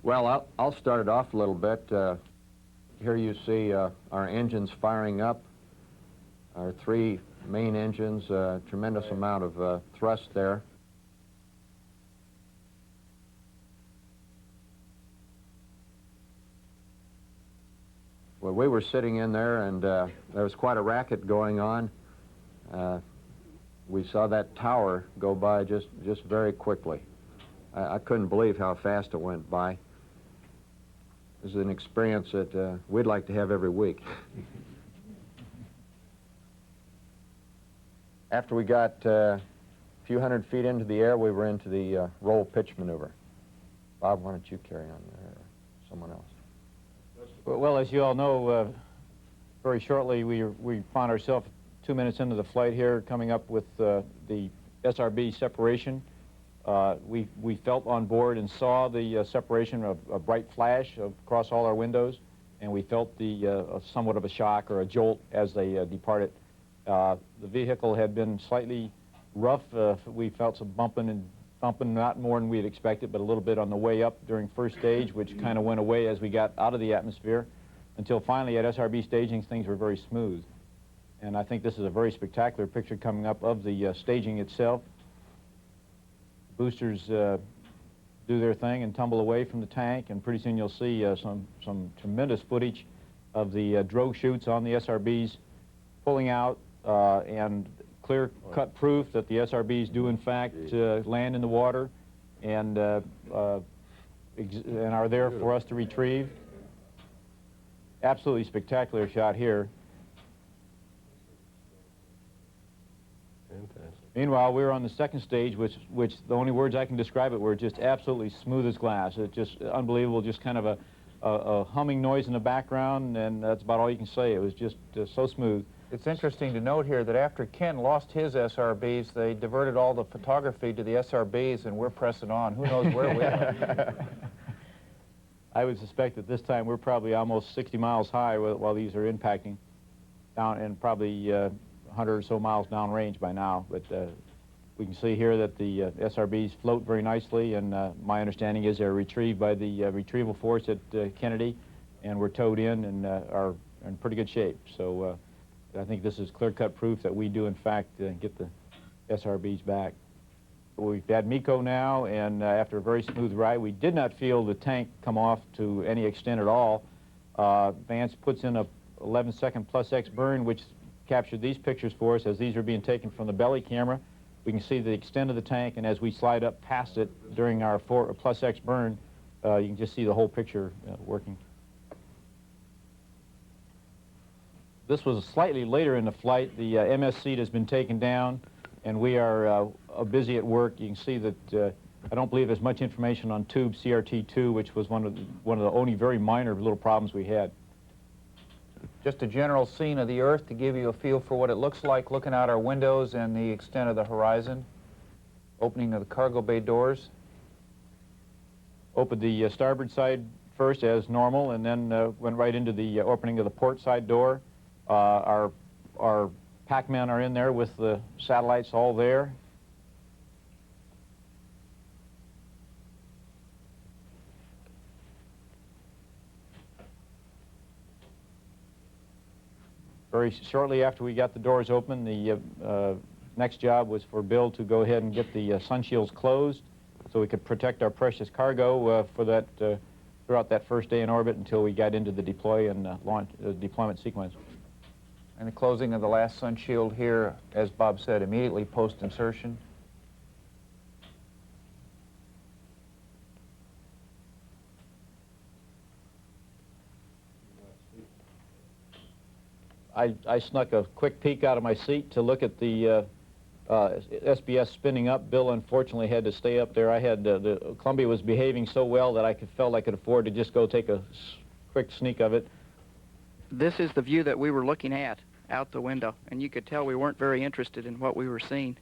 Well, I'll start it off a little bit. Here you see our engines firing up. Our three main engines, tremendous amount of thrust there. Well, we were sitting in there, and there was quite a racket going on. We saw that tower go by just very quickly. I couldn't believe how fast it went by. This is an experience that we'd like to have every week. After we got a few hundred feet into the air, we were into the roll pitch maneuver. Bob, why don't you carry on there, or someone else? Well, as you all know, very shortly we found ourselves 2 minutes into the flight here, coming up with the SRB separation. We felt on board and saw the separation of a bright flash across all our windows, and we felt the somewhat of a shock or a jolt as they departed. The vehicle had been slightly rough. We felt some bumping, not more than we had expected, but a little bit on the way up during first stage, which kind of went away as we got out of the atmosphere, until finally at SRB staging things were very smooth. And I think this is a very spectacular picture coming up of the staging itself. Boosters do their thing and tumble away from the tank, and pretty soon you'll see some tremendous footage of the drogue chutes on the SRBs pulling out, and clear-cut proof that the SRBs do in fact land in the water and are there for us to retrieve. Absolutely spectacular shot here. Fantastic. Meanwhile, we were on the second stage, which the only words I can describe it were just absolutely smooth as glass. It's just unbelievable, just kind of a humming noise in the background, and that's about all you can say. It was just so smooth. It's interesting to note here that after Ken lost his SRBs, they diverted all the photography to the SRBs, and we're pressing on. Who knows where we are? I would suspect that this time we're probably almost 60 miles high while these are impacting down, and probably 100 or so miles downrange by now. But we can see here that the SRBs float very nicely, and my understanding is they're retrieved by the retrieval force at Kennedy, and we're towed in and are in pretty good shape. So I think this is clear-cut proof that we do in fact get the SRBs back. We've had MECO now, and after a very smooth ride, we did not feel the tank come off to any extent at all. Vance puts in a 11-second plus X burn, which captured these pictures for us as these are being taken from the belly camera. We can see the extent of the tank, and as we slide up past it during our plus X burn, you can just see the whole picture working. This was slightly later in the flight. The MS seat has been taken down, and we are busy at work. You can see that I don't believe there's much information on tube CRT2, which was one of the only very minor little problems we had. Just a general scene of the Earth to give you a feel for what it looks like looking out our windows and the extent of the horizon. Opening of the cargo bay doors. Opened the starboard side first as normal, and then went right into the opening of the port side door. Our packmen are in there with the satellites all there. Very shortly after we got the doors open, the next job was for Bill to go ahead and get the sun shields closed so we could protect our precious cargo for that throughout that first day in orbit until we got into the deploy and deployment sequence. And the closing of the last sun shield here, as Bob said, immediately post-insertion. I snuck a quick peek out of my seat to look at the SBS spinning up. Bill unfortunately had to stay up there. I had the Columbia was behaving so well that I felt I could afford to just go take a quick sneak of it. This is the view that we were looking at out the window, and you could tell we weren't very interested in what we were seeing.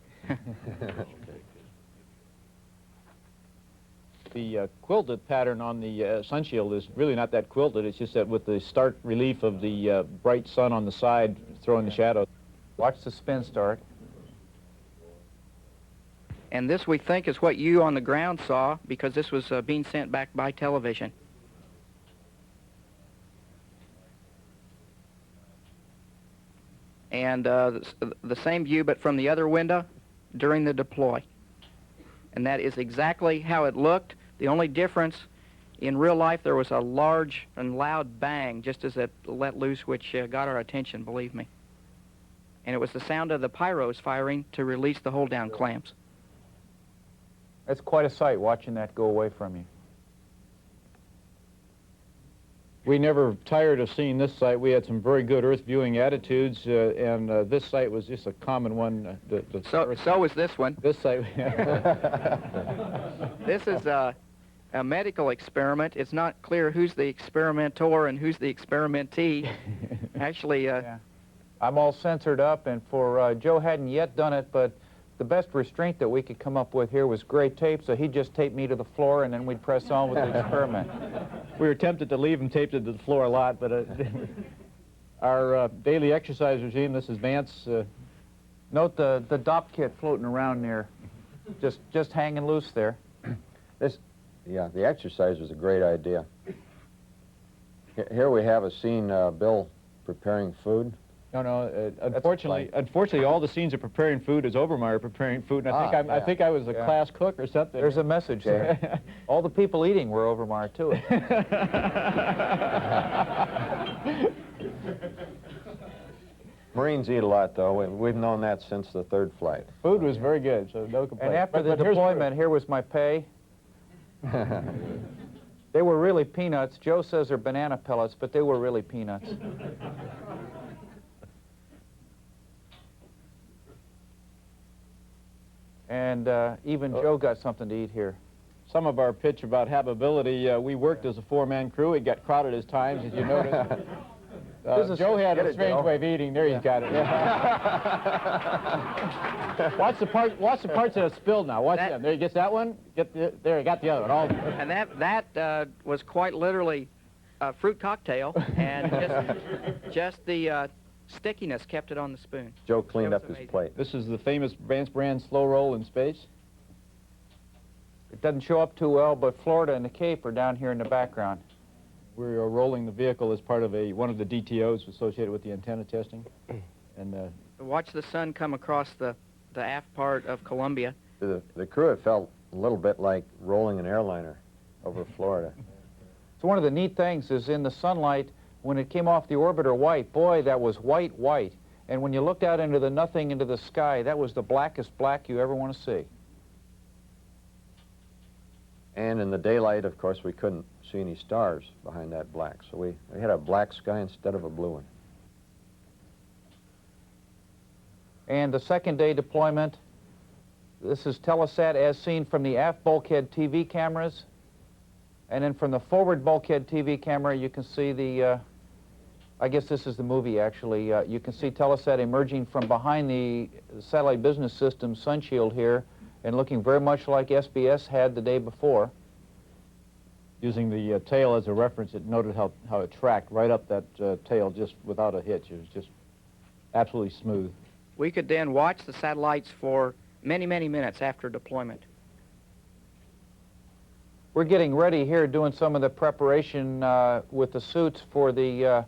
The quilted pattern on the sunshield is really not that quilted. It's just that with the stark relief of the bright sun on the side throwing the shadow. Watch the spin start. And this, we think, is what you on the ground saw, because this was being sent back by television. And the same view, but from the other window during the deploy. And that is exactly how it looked. The only difference, in real life, there was a large and loud bang just as it let loose, which got our attention, believe me. And it was the sound of the pyros firing to release the hold-down clamps. It's quite a sight watching that go away from you. We never tired of seeing this site. We had some very good Earth viewing attitudes, and this site was just a common one. So was this one. This site. This is a medical experiment. It's not clear who's the experimenter and who's the experimentee. Actually, Yeah. I'm all censored up, and for Joe hadn't yet done it, but the best restraint that we could come up with here was gray tape, so he'd just tape me to the floor, and then we'd press on with the experiment. We were tempted to leave him taped to the floor a lot, but our daily exercise regime, this is Vance. Note the DOP kit floating around there, just hanging loose there. Yeah, the exercise was a great idea. Here we have a scene, Bill preparing food. No, unfortunately, all the scenes of preparing food is Obermeyer preparing food, and I think I was a class cook or something. There's a message there. All the people eating were Obermeyer, too. Marines eat a lot, though. We've known that since the third flight. Food was very good, so no complaints. And after the deployment, here was my pay. They were really peanuts. Joe says they're banana pellets, but they were really peanuts. And even Joe got something to eat here. Some of our pitch about habitability, we worked as a four-man crew. It got crowded as times, as you noticed. Joe had a strange way of eating. There he's got it. Watch the parts that have spilled now. Watch them. There he gets that one. There he got the other one. All. And that was quite literally a fruit cocktail, and just the stickiness kept it on the spoon. Joe cleaned up his plate. This is the famous Vance brand slow roll in space. It doesn't show up too well, but Florida and the Cape are down here in the background. We are rolling the vehicle as part of one of the DTOs associated with the antenna testing. And watch the sun come across the aft part of Columbia. The crew, it felt a little bit like rolling an airliner over Florida. So one of the neat things is in the sunlight, when it came off the orbiter white, boy, that was white. And when you looked out into the nothing, into the sky, that was the blackest black you ever want to see. And in the daylight, of course, we couldn't see any stars behind that black. So we had a black sky instead of a blue one. And the second day deployment, this is Telesat as seen from the aft bulkhead TV cameras. And then from the forward bulkhead TV camera, you can see the, I guess this is the movie actually, you can see Telesat emerging from behind the Satellite Business System sunshield here and looking very much like SBS had the day before. using the tail as a reference, it noted how it tracked right up that tail just without a hitch. It was just absolutely smooth. We could then watch the satellites for many, many minutes after deployment. We're getting ready here, doing some of the preparation with the suits for the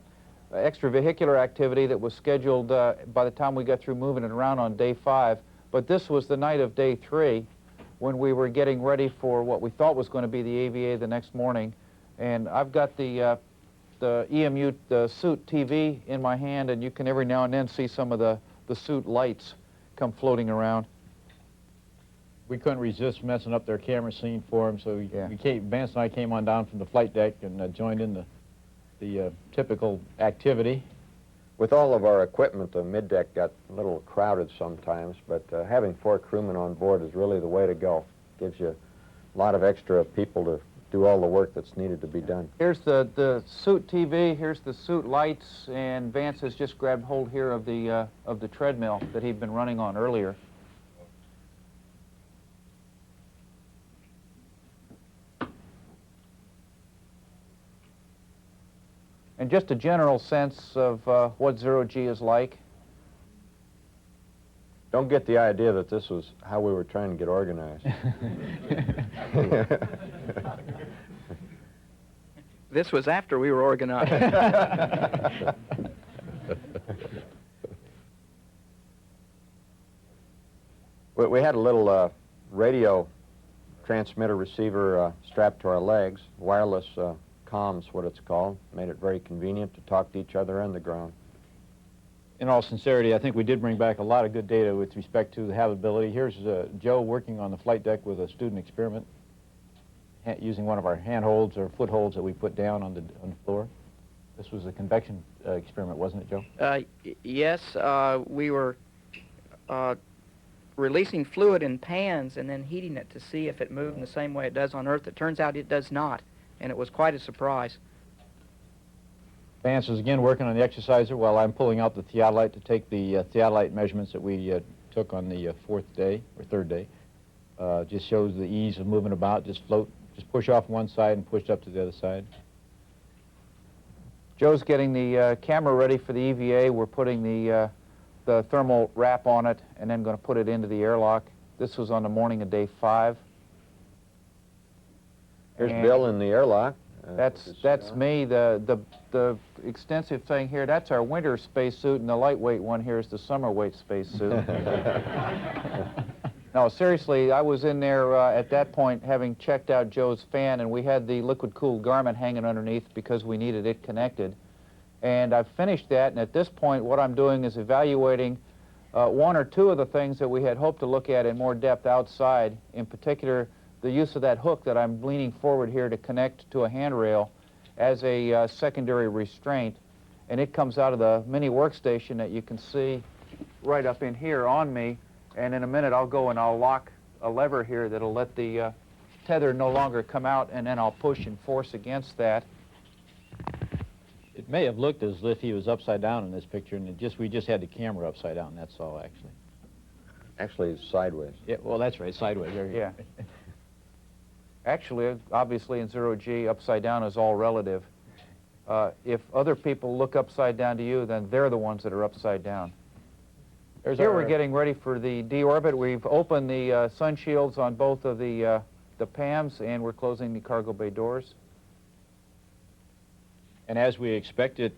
extravehicular activity that was scheduled by the time we got through moving it around on day 5. But this was the night of day 3 when we were getting ready for what we thought was going to be the AVA the next morning. And I've got the EMU, the suit TV in my hand, and you can every now and then see some of the suit lights come floating around. We couldn't resist messing up their camera scene for them, so Yeah. Vance and I came on down from the flight deck and joined in the typical activity. With all of our equipment, the mid-deck got a little crowded sometimes, but having 4 crewmen on board is really the way to go. Gives you a lot of extra people to do all the work that's needed to be done. Here's the suit TV, here's the suit lights, and Vance has just grabbed hold here of the treadmill that he'd been running on earlier. And just a general sense of what 0G is like. Don't get the idea that this was how we were trying to get organized. This was after we were organized. We had a little radio transmitter receiver strapped to our legs, wireless comms, what it's called. Made it very convenient to talk to each other on the ground. In all sincerity, I think we did bring back a lot of good data with respect to the habitability. Here's Joe working on the flight deck with a student experiment, using one of our handholds or footholds that we put down on the floor. This was a convection experiment, wasn't it, Joe? Yes, we were releasing fluid in pans and then heating it to see if it moved in the same way it does on Earth. It turns out it does not, and it was quite a surprise. Vance is again working on the exerciser while I'm pulling out the theodolite to take the theodolite measurements that we took on the third day. Just shows the ease of moving about, just float, just push off one side and push up to the other side. Joe's getting the camera ready for the EVA. We're putting the thermal wrap on it and then going to put it into the airlock. This was on the morning of day 5. Here's Bill in the airlock. That's me. The extensive thing here, that's our winter spacesuit, and the lightweight one here is the summer weight spacesuit. No, seriously, I was in there at that point having checked out Joe's fan, and we had the liquid-cooled garment hanging underneath because we needed it connected. And I've finished that, and at this point what I'm doing is evaluating one or two of the things that we had hoped to look at in more depth outside, in particular the use of that hook that I'm leaning forward here to connect to a handrail as a secondary restraint. And it comes out of the mini workstation that you can see right up in here on me. And in a minute I'll go and I'll lock a lever here that'll let the tether no longer come out, and then I'll push and force against that. It may have looked as if he was upside down in this picture, and we just had the camera upside down, that's all, actually. Actually, it's sideways. Yeah, well, that's right, sideways. Yeah. Actually, obviously in zero-G, upside down is all relative. If other people look upside down to you, then they're the ones that are upside down. Here we're getting ready for the deorbit. We've opened the sun shields on both of the PAMs, and we're closing the cargo bay doors. And as we expected,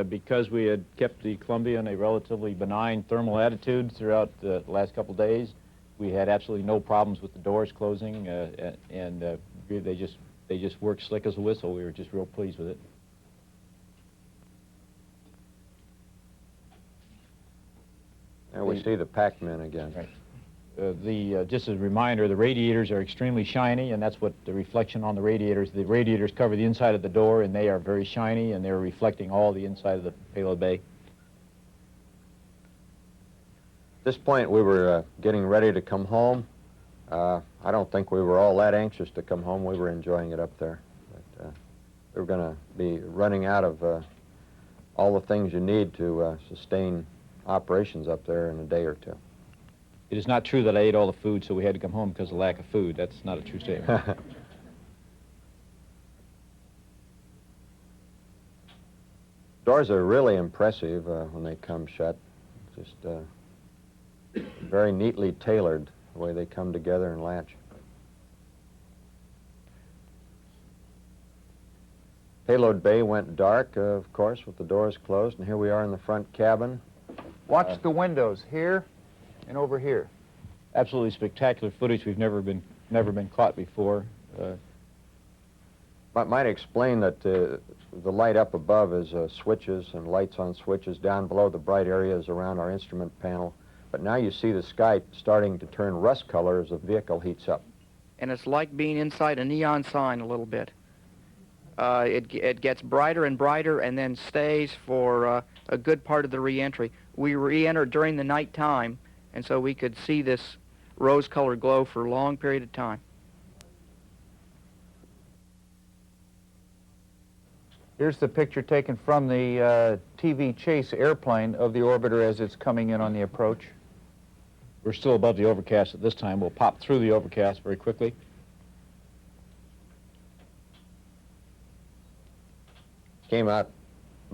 because we had kept the Columbia in a relatively benign thermal attitude throughout the last couple of days, we had absolutely no problems with the doors closing, and they just worked slick as a whistle. We were just real pleased with it. And we see the Pac-Man again. Right. Just as a reminder, the radiators are extremely shiny, and that's what the reflection on the radiators. The radiators cover the inside of the door, and they are very shiny, and they're reflecting all the inside of the payload bay. At this point, we were getting ready to come home. I don't think we were all that anxious to come home. We were enjoying it up there. But, we were going to be running out of all the things you need to sustain operations up there in a day or two. It is not true that I ate all the food, so we had to come home because of lack of food. That's not a true statement. Doors are really impressive when they come shut. Just very neatly tailored, the way they come together and latch. Payload bay went dark, of course, with the doors closed, and here we are in the front cabin. Watch the windows here and over here. Absolutely spectacular footage. We've never been caught before. Might explain that the light up above is switches and lights on switches. Down below, the bright areas around our instrument panel. But now you see the sky starting to turn rust color as the vehicle heats up. And it's like being inside a neon sign a little bit. It gets brighter and brighter and then stays for a good part of the re-entry. We re-entered during the night time, and so we could see this rose-colored glow for a long period of time. Here's the picture taken from the TV chase airplane of the orbiter as it's coming in on the approach. We're still above the overcast at this time. We'll pop through the overcast very quickly. Came out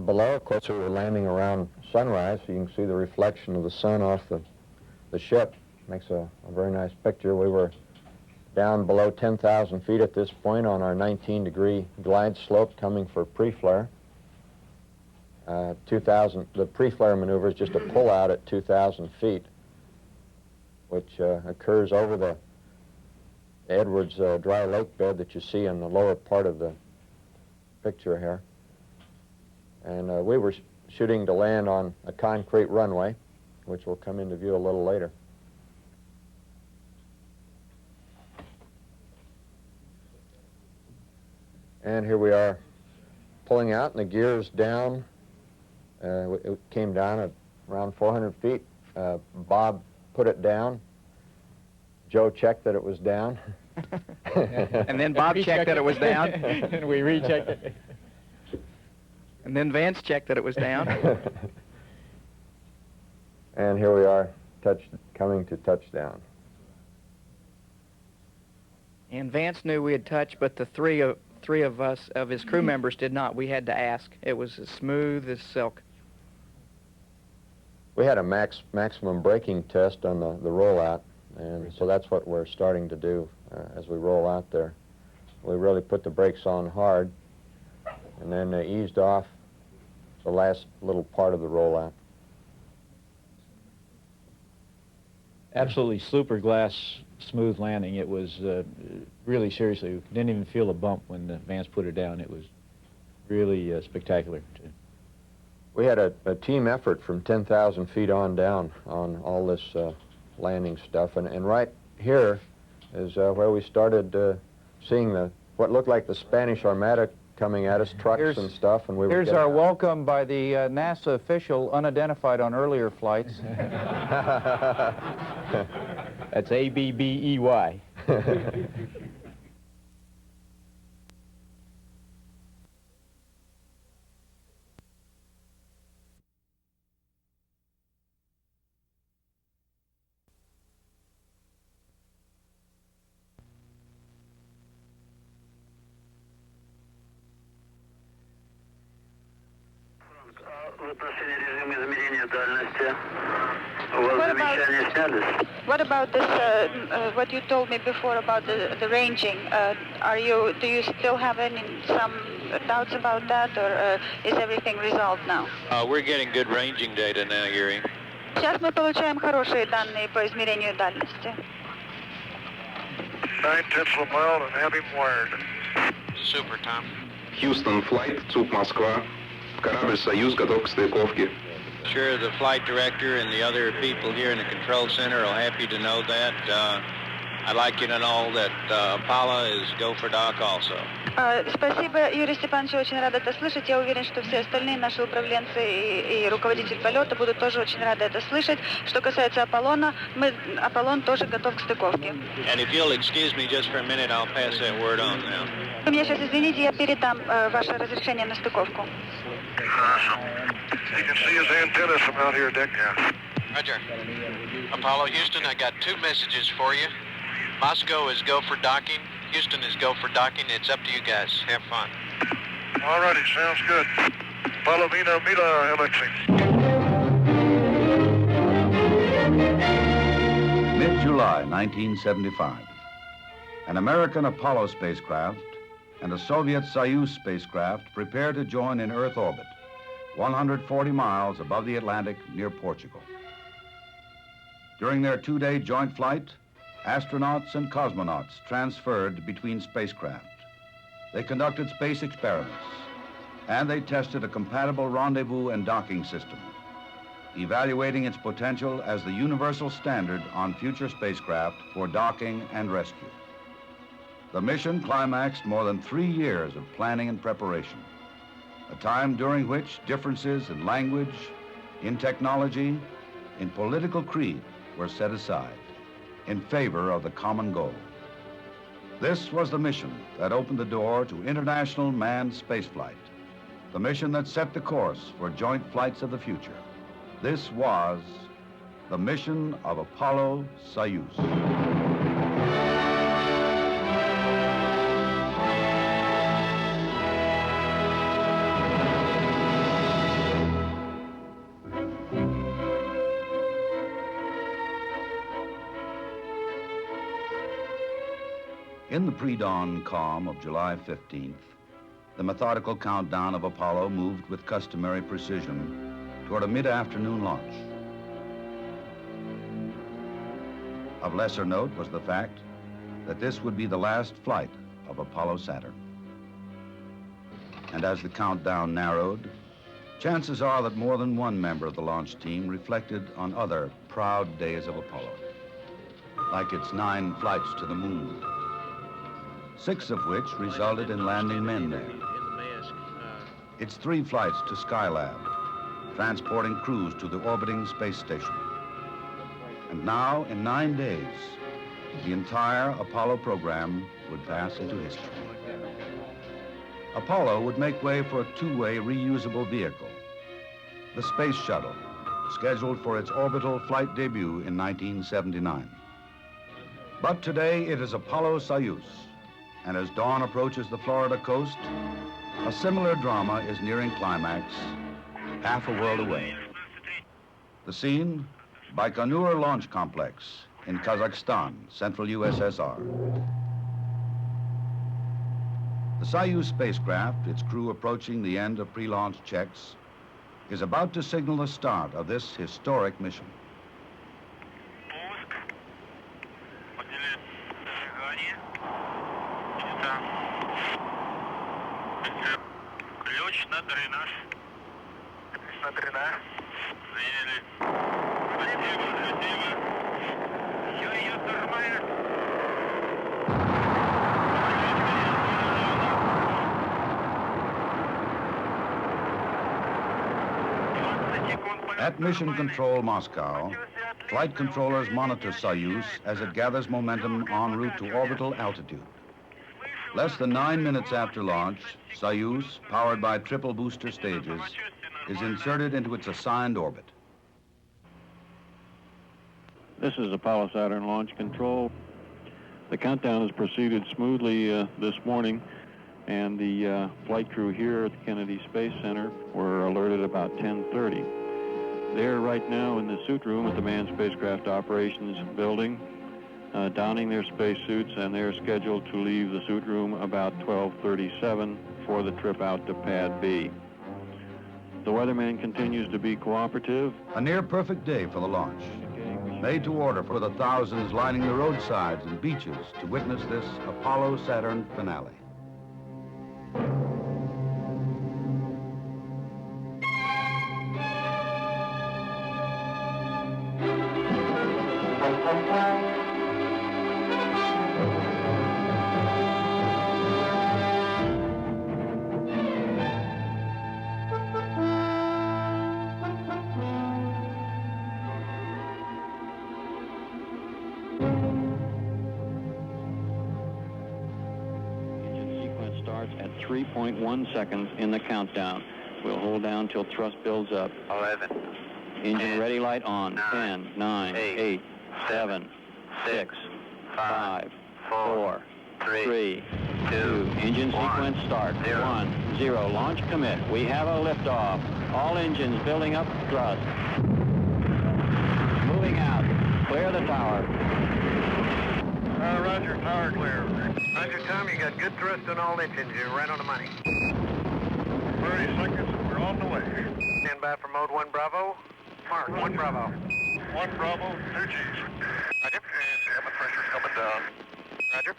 below. Of course, we were landing around sunrise, so you can see the reflection of the sun off the the ship. Makes a very nice picture. We were down below 10,000 feet at this point on our 19-degree glide slope coming for pre-flare. The pre-flare maneuver is just a pull-out at 2,000 feet, which occurs over the Edwards dry lake bed that you see in the lower part of the picture here. And we were shooting to land on a concrete runway, which will come into view a little later. And here we are pulling out, and the gear's down. It came down at around 400 feet. Bob put it down. Joe checked that it was down. And then Bob checked that it was down. And we rechecked it. And then Vance checked that it was down. And here we are, coming to touchdown. And Vance knew we had touched, but the three of us, of his crew members, did not. We had to ask. It was as smooth as silk. We had a maximum braking test on the rollout, and so that's what we're starting to do as we roll out there. We really put the brakes on hard, and then eased off the last little part of the rollout. Absolutely slooper glass smooth landing. It was really, seriously, we didn't even feel a bump when Vance put it down. It was really spectacular. We had a team effort from 10,000 feet on down on all this landing stuff, and right here is where we started seeing what looked like the Spanish Armada coming at us, trucks and stuff, and we were Here's our welcome by the NASA official unidentified on earlier flights. That's ABBEY. What about this, what you told me before about the ranging? Do you still have some doubts about that, or is everything resolved now? We're getting good ranging data now, Yuri. Сейчас мы получаем хорошие данные по измерению дальности. 9/10 of a mile and have him wired. Super, Tom. Houston, flight, ЦУП Москва. Корабль «Союз» готов к стыковке. Sure, the flight director and the other people here in the control center are happy to know that. I'd like you to know that Apollo is go for dock also. Спасибо, Юрий Степанович, очень рада это слышать. Я уверен, что все остальные наши управленцы и руководитель полета будут тоже очень рады это слышать. Что касается Аполлона, Аполлон тоже готов к стыковке. And if you'll excuse me just for a minute, I'll pass that word on now. Вы меня сейчас извините, я передам ваше разрешение на стыковку. You can see his antennas from out here, deck now. Roger. Apollo, Houston, I got two messages for you. Moscow is go for docking. Houston is go for docking. It's up to you guys. Have fun. All righty, sounds good. Palomino, Mila, Alexei. Mid-July 1975. An American Apollo spacecraft and a Soviet Soyuz spacecraft prepare to join in Earth orbit, 140 miles above the Atlantic near Portugal. During their two-day joint flight, astronauts and cosmonauts transferred between spacecraft. They conducted space experiments, and they tested a compatible rendezvous and docking system, evaluating its potential as the universal standard on future spacecraft for docking and rescue. The mission climaxed more than 3 years of planning and preparation, a time during which differences in language, in technology, in political creed were set aside in favor of the common goal. This was the mission that opened the door to international manned spaceflight, the mission that set the course for joint flights of the future. This was the mission of Apollo Soyuz. In the pre-dawn calm of July 15th, the methodical countdown of Apollo moved with customary precision toward a mid-afternoon launch. Of lesser note was the fact that this would be the last flight of Apollo Saturn. And as the countdown narrowed, chances are that more than one member of the launch team reflected on other proud days of Apollo, like its 9 flights to the moon, 6 of which resulted in landing men there. Its 3 flights to Skylab, transporting crews to the orbiting space station. And now, in 9 days, the entire Apollo program would pass into history. Apollo would make way for a 2-way reusable vehicle, the Space Shuttle, scheduled for its orbital flight debut in 1979. But today it is Apollo-Soyuz, and as dawn approaches the Florida coast, a similar drama is nearing climax, half a world away. The scene, Baikonur Launch Complex in Kazakhstan, central USSR. The Soyuz spacecraft, its crew approaching the end of pre-launch checks, is about to signal the start of this historic mission. At Mission Control Moscow, flight controllers monitor Soyuz as it gathers momentum en route to orbital altitude. Less than 9 minutes after launch, Soyuz, powered by triple booster stages, is inserted into its assigned orbit. This is Apollo Saturn Launch Control. The countdown has proceeded smoothly this morning, and the flight crew here at the Kennedy Space Center were alerted about 10:30. They're right now in the suit room at the Manned Spacecraft Operations Building, donning their space suits, and they're scheduled to leave the suit room about 12:37 for the trip out to Pad B. The weatherman continues to be cooperative. A near-perfect day for the launch, made to order for the thousands lining the roadsides and beaches to witness this Apollo Saturn finale. At 3.1 seconds in the countdown. We'll hold down till thrust builds up. 11. Engine ready light on. 9, 10, 9, 8, 7, 6, 5, 4, 3, 2. Engine sequence start. 1, 0. Launch commit. We have a liftoff. All engines building up thrust. Moving out. Clear the tower. Roger, tower clear. Roger, Tom, you got good thrust on all engines. You're right on the money. 30 seconds, we're on the way. Stand by for mode 1 Bravo. Mark, 1 Bravo. 1 Bravo, 2 Gs. Roger. And cabin pressure's coming down. Roger.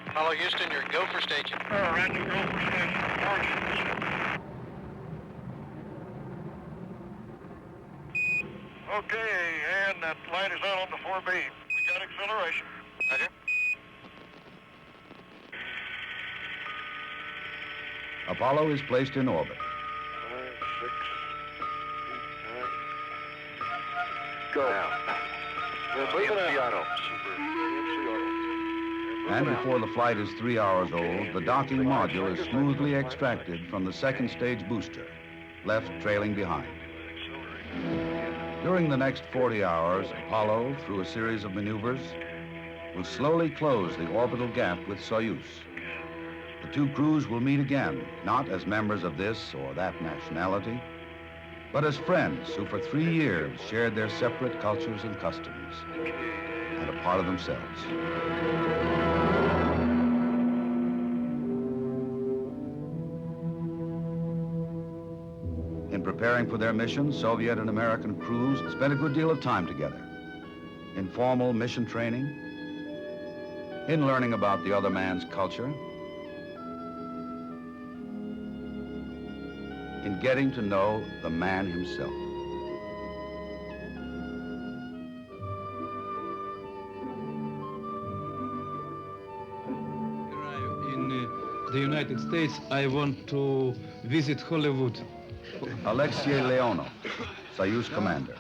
Apollo Houston, you're go for station. Roger, go for station. Roger. Okay, and that light is out on the 4B. We got acceleration. Roger. Apollo is placed in orbit. 5, 6, 8, 9. Go. Now. We're moving out. And before the flight is 3 hours old, the docking module is smoothly extracted from the second stage booster, left trailing behind. During the next 40 hours, Apollo, through a series of maneuvers, will slowly close the orbital gap with Soyuz. The 2 crews will meet again, not as members of this or that nationality, but as friends who for 3 years shared their separate cultures and customs, and a part of themselves. Preparing for their mission, Soviet and American crews spent a good deal of time together. In formal mission training, in learning about the other man's culture, in getting to know the man himself. In the United States, I want to visit Hollywood. Alexei Leonov, Soyuz commander.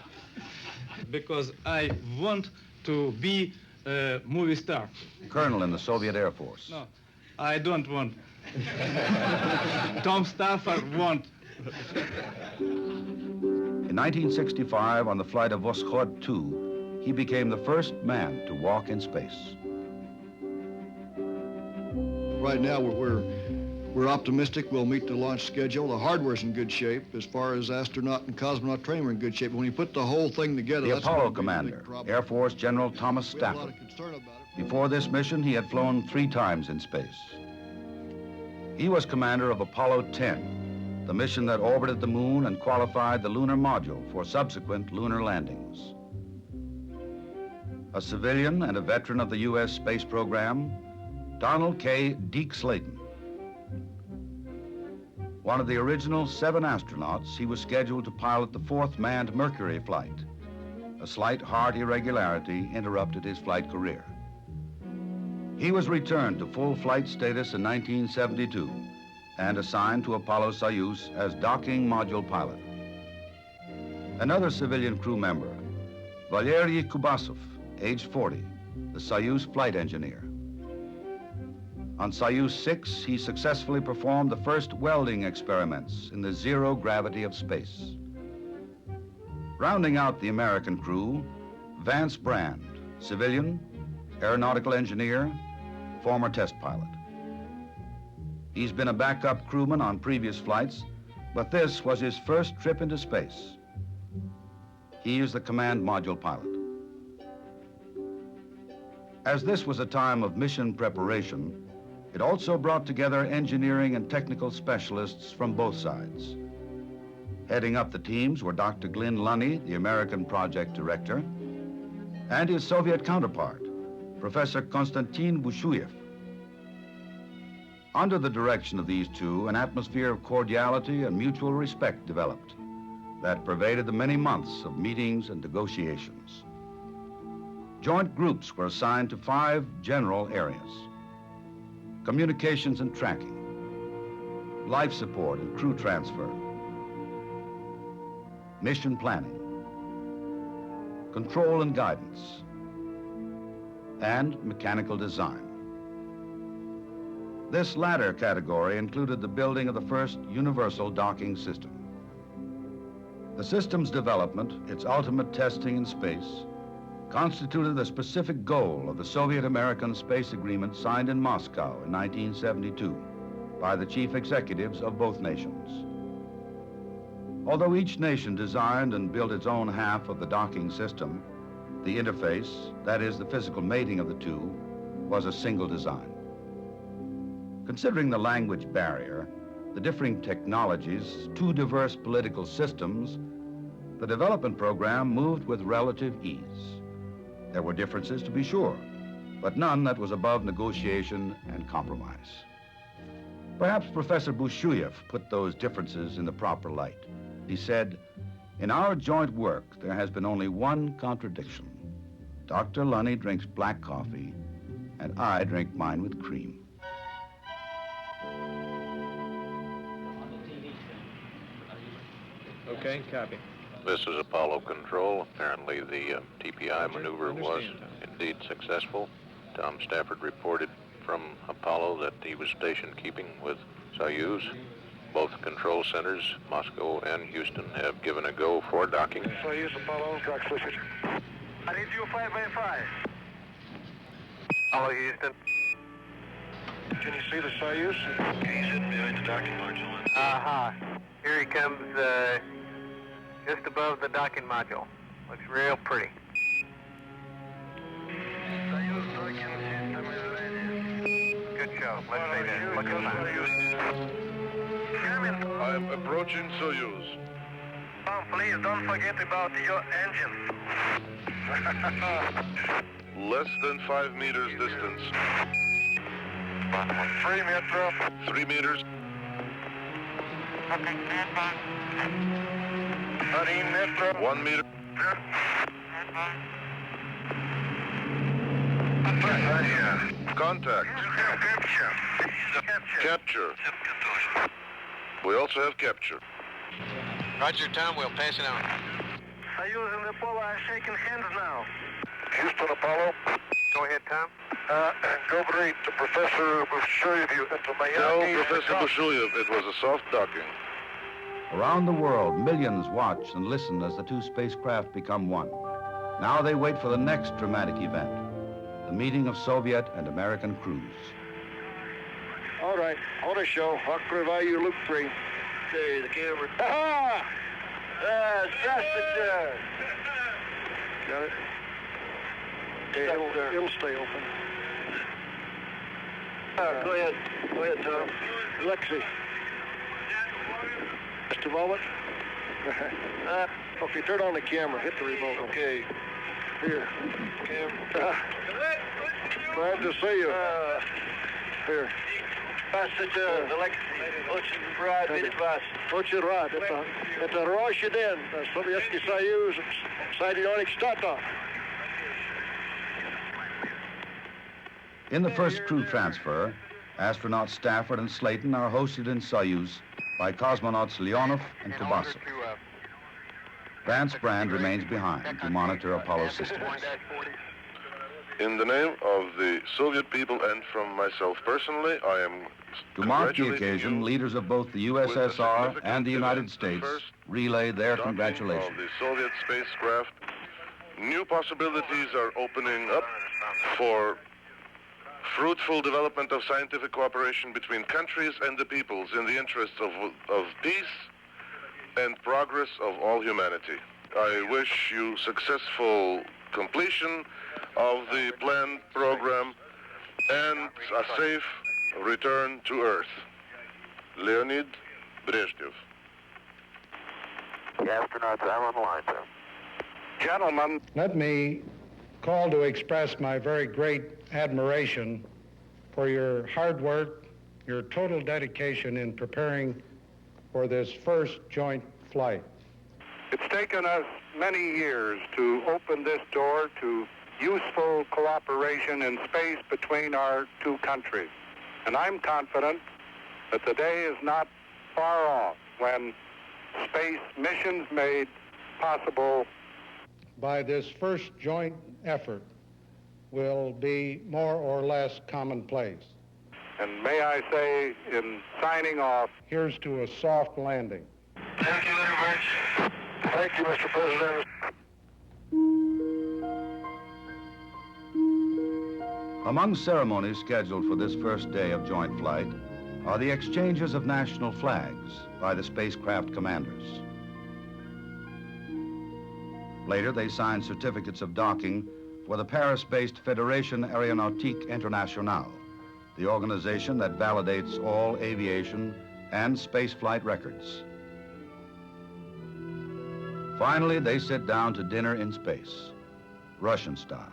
Because I want to be a movie star. Colonel in the Soviet Air Force. No, I don't want. Tom Stafford want. In 1965, on the flight of Voskhod 2, he became the first man to walk in space. Right now, we're optimistic we'll meet the launch schedule. The hardware's in good shape. As far as astronaut and cosmonaut training, we're in good shape. But when you put the whole thing together, The that's Apollo gonna be a commander, big problem. Air Force General Thomas We have a lot Stafford. of concern about it. Before this mission, he had flown 3 times in space. He was commander of Apollo 10, the mission that orbited the moon and qualified the lunar module for subsequent lunar landings. A civilian and a veteran of the U.S. space program, Donald K. Deke Slayton. One of the original 7 astronauts, he was scheduled to pilot the 4th manned Mercury flight. A slight heart irregularity interrupted his flight career. He was returned to full flight status in 1972 and assigned to Apollo-Soyuz as docking module pilot. Another civilian crew member, Valery Kubasov, age 40, the Soyuz flight engineer. On Soyuz 6, he successfully performed the first welding experiments in the zero gravity of space. Rounding out the American crew, Vance Brand, civilian, aeronautical engineer, former test pilot. He's been a backup crewman on previous flights, but this was his first trip into space. He is the command module pilot. As this was a time of mission preparation, it also brought together engineering and technical specialists from both sides. Heading up the teams were Dr. Glyn Lunny, the American project director, and his Soviet counterpart, Professor Konstantin Bushuyev. Under the direction of these two, an atmosphere of cordiality and mutual respect developed that pervaded the many months of meetings and negotiations. Joint groups were assigned to 5 general areas: communications and tracking, life support and crew transfer, mission planning, control and guidance, and mechanical design. This latter category included the building of the first universal docking system. The system's development, its ultimate testing in space, constituted the specific goal of the Soviet-American Space Agreement signed in Moscow in 1972 by the chief executives of both nations. Although each nation designed and built its own half of the docking system, the interface, that is the physical mating of the two, was a single design. Considering the language barrier, the differing technologies, 2 diverse political systems, the development program moved with relative ease. There were differences, to be sure, but none that was above negotiation and compromise. Perhaps Professor Bushuyev put those differences in the proper light. He said, "In our joint work, there has been only one contradiction. Dr. Lunny drinks black coffee, and I drink mine with cream." Okay, copy. This is Apollo Control. Apparently the TPI maneuver was indeed successful. Tom Stafford reported from Apollo that he was station keeping with Soyuz. Both control centers, Moscow and Houston, have given a go for docking. Soyuz Apollo, track switches. I need you 5 by 5. Apollo Houston. Can you see the Soyuz? He's hidden behind the docking module. Aha. Here he comes, just above the docking module. Looks real pretty. Good show. Let's say that. Look at that. I'm approaching Soyuz. Tom, please don't forget about your engine. Less than 5 meters distance. 3 meters. 3 meters. 13 meters. 1 meter. Contact. Capture. We also have capture. Roger, Tom. We'll pass it on. Soyuz and Apollo are shaking hands now. Houston, Apollo. Go ahead, Tom. Говорит Professor Bushuyev at the Tell Miami. Professor Bushuyev it was a soft docking. Around the world, millions watch and listen as the two spacecraft become one. Now they wait for the next dramatic event, the meeting of Soviet and American crews. All right, on the show. Открываю Luke 3. Okay, the camera. Ha-ha! Здравствуйте! Got it? It'll stay open. Go ahead. Go ahead, Tom. Alexei. Just a moment. Okay, turn on the camera. Hit the remote. Okay. Here. Camera. Glad to see you. Here. Здравствуйте, Алексей. Очень рад видеть вас. Очень рад. Это роща день. Советский Союз, Соединенных Штатов. In the first crew transfer, astronauts Stafford and Slayton are hosted in Soyuz by cosmonauts Leonov and Kubasov. Vance Brand remains behind to monitor Apollo systems. In the name of the Soviet people and from myself personally, I am To mark the congratulating occasion, you leaders of both the with the USSR significant and the United event, the States first relay their docking congratulations. of the Soviet spacecraft. New possibilities are opening up for fruitful development of scientific cooperation between countries and the peoples in the interests of peace and progress of all humanity. I wish you successful completion of the planned program and a safe return to Earth. Leonid Brezhnev. The astronauts are on line, sir. Gentlemen, let me call to express my very great admiration for your hard work, your total dedication in preparing for this first joint flight. It's taken us many years to open this door to useful cooperation in space between our two countries. And I'm confident that the day is not far off when space missions made possible by this first joint effort will be more or less commonplace. And may I say, in signing off, here's to a soft landing. Thank you very much. Thank you, Mr. President. Among ceremonies scheduled for this first day of joint flight are the exchanges of national flags by the spacecraft commanders. Later, they sign certificates of docking for the Paris-based Fédération Aéronautique Internationale, the organization that validates all aviation and spaceflight records. Finally, they sit down to dinner in space, Russian style.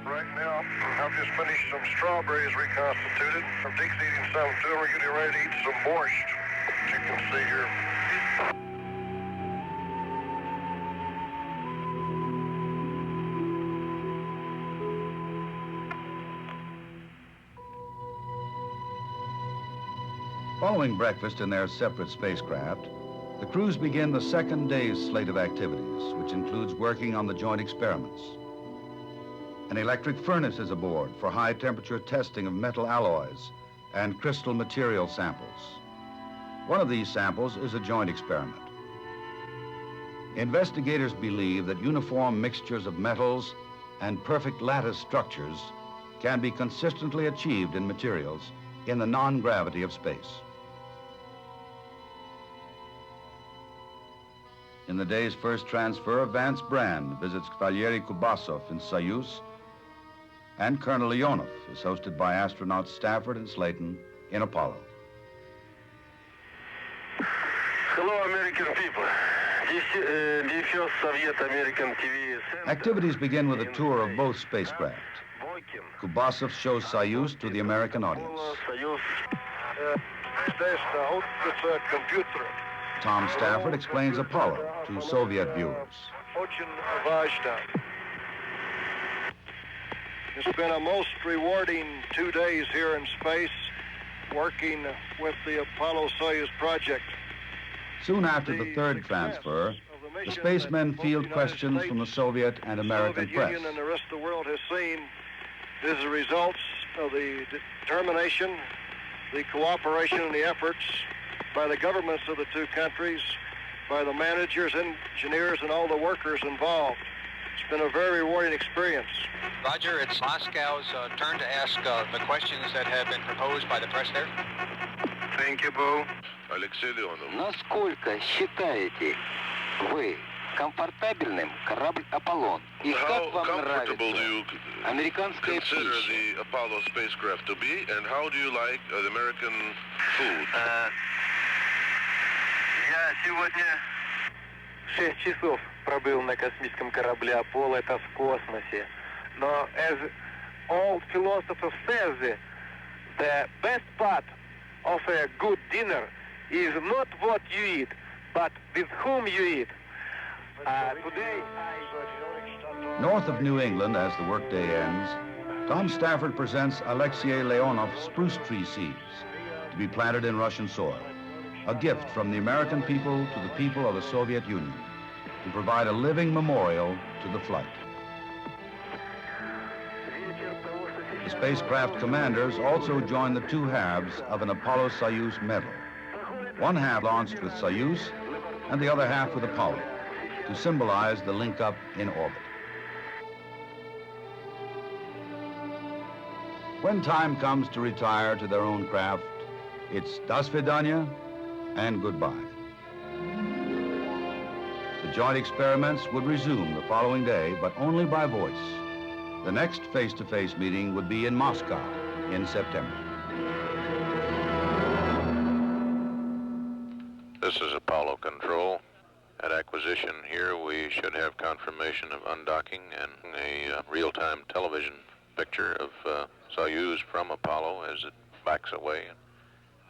Right now, I've just finished some strawberries reconstituted. I'm deep eating some too. We're getting ready to eat some borscht, as you can see here. Following breakfast in their separate spacecraft, the crews begin the second day's slate of activities, which includes working on the joint experiments. An electric furnace is aboard for high-temperature testing of metal alloys and crystal material samples. One of these samples is a joint experiment. Investigators believe that uniform mixtures of metals and perfect lattice structures can be consistently achieved in materials in the non-gravity of space. In the day's first transfer, Vance Brand visits Valery Kubasov in Soyuz, and Colonel Leonov is hosted by astronauts Stafford and Slayton in Apollo. Hello, American people. This is Soviet American TV. Activities begin with a tour of both spacecraft. Kubasov shows Soyuz to the American audience. Tom Stafford explains Apollo to Soviet viewers. It's been a most rewarding 2 days here in space, working with the Apollo-Soyuz project. Soon after the third transfer, the spacemen field questions from the Soviet and American Soviet press. Union and the rest of the world has seen is the results of the determination, the cooperation and the efforts by the governments of the two countries, by the managers, engineers, and all the workers involved. It's been a very rewarding experience. Roger, it's Moscow's turn to ask the questions that have been proposed by the press there. Thank you, Bo. Алексей Леонов. Насколько считаете вы комфортабельным корабль «Аполлон»? И как вам нравится американская Consider пища? the Apollo spacecraft to be, and how do you like the American food? Я сегодня 6 часов пробыл на космическом корабле «Аполло», это в космосе. Но, as all philosophers say, the best part of a good dinner is not what you eat, but with whom you eat. Today, North of New England, as the workday ends, Tom Stafford presents Alexei Leonov's spruce tree seeds to be planted in Russian soil, a gift from the American people to the people of the Soviet Union to provide a living memorial to the flight. The spacecraft commanders also join the two halves of an Apollo-Soyuz medal. One half launched with Soyuz and the other half with Apollo to symbolize the link-up in orbit. When time comes to retire to their own craft, it's das vidanya and goodbye. The joint experiments would resume the following day, but only by voice. The next face-to-face meeting would be in Moscow in September. This is Apollo Control. At acquisition here, we should have confirmation of undocking and a real-time television picture of Soyuz from Apollo as it backs away in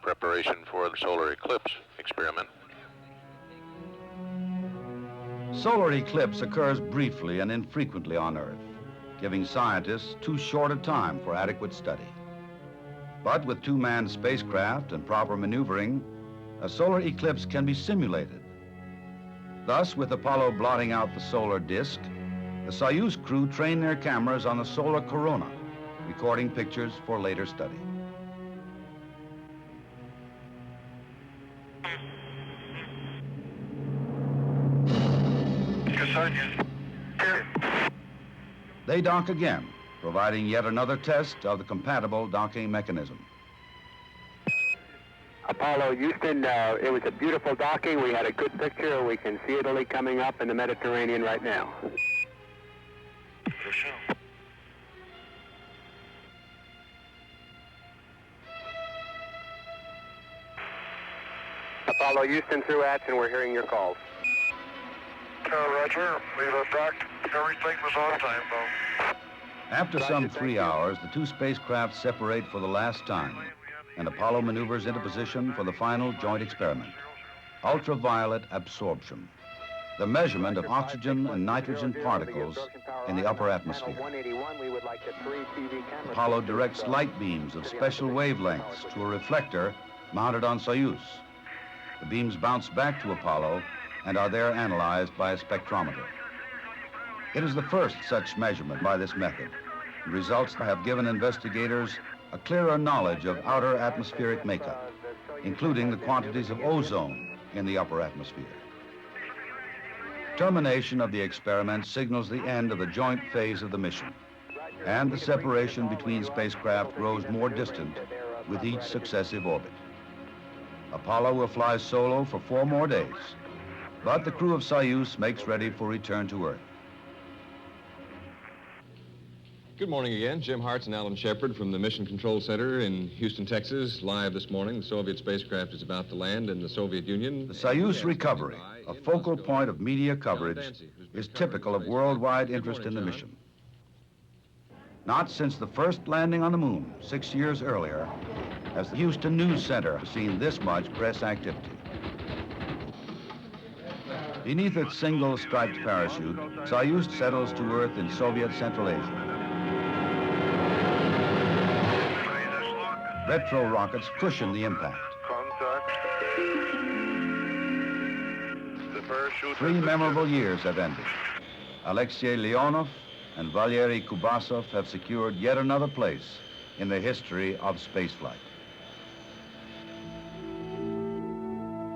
preparation for the solar eclipse experiment. Solar eclipse occurs briefly and infrequently on Earth, giving scientists too short a time for adequate study. But with two-manned spacecraft and proper maneuvering, a solar eclipse can be simulated. Thus, with Apollo blotting out the solar disk, the Soyuz crew train their cameras on the solar corona, recording pictures for later study. They dock again, providing yet another test of the compatible docking mechanism. Apollo Houston, it was a beautiful docking. We had a good picture. We can see Italy coming up in the Mediterranean right now. Apollo Houston through ATS, and we're hearing your calls. Roger. We've docked. Everything was on time, though. After some 3 hours, the two spacecraft separate for the last time, and Apollo maneuvers into position for the final joint experiment, ultraviolet absorption, the measurement of oxygen and nitrogen particles in the upper atmosphere. Apollo directs light beams of special wavelengths to a reflector mounted on Soyuz. The beams bounce back to Apollo and are there analyzed by a spectrometer. It is the first such measurement by this method. The results have given investigators a clearer knowledge of outer atmospheric makeup, including the quantities of ozone in the upper atmosphere. Termination of the experiment signals the end of the joint phase of the mission, and the separation between spacecraft grows more distant with each successive orbit. Apollo will fly solo for 4 more days, but the crew of Soyuz makes ready for return to Earth. Good morning again. Jim Hartz and Alan Shepard from the Mission Control Center in Houston, Texas, live this morning. The Soviet spacecraft is about to land in the Soviet Union. The Soyuz recovery, a focal point of media coverage, is typical of worldwide interest in the mission. Not since the first landing on the moon 6 years earlier has the Houston News Center seen this much press activity. Beneath its single striped parachute, Soyuz settles to Earth in Soviet Central Asia. Retro rockets cushion the impact. Contact. The parachute. 3 memorable years have ended. Alexei Leonov and Valery Kubasov have secured yet another place in the history of spaceflight.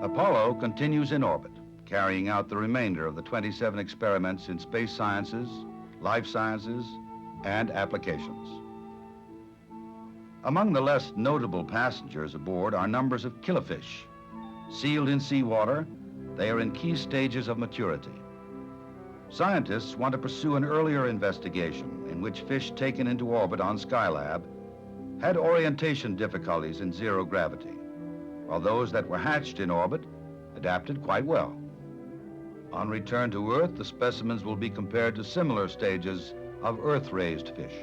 Apollo continues in orbit, carrying out the remainder of the 27 experiments in space sciences, life sciences, and applications. Among the less notable passengers aboard are numbers of killifish. Sealed in seawater, they are in key stages of maturity. Scientists want to pursue an earlier investigation in which fish taken into orbit on Skylab had orientation difficulties in zero gravity, while those that were hatched in orbit adapted quite well. On return to Earth, the specimens will be compared to similar stages of Earth-raised fish.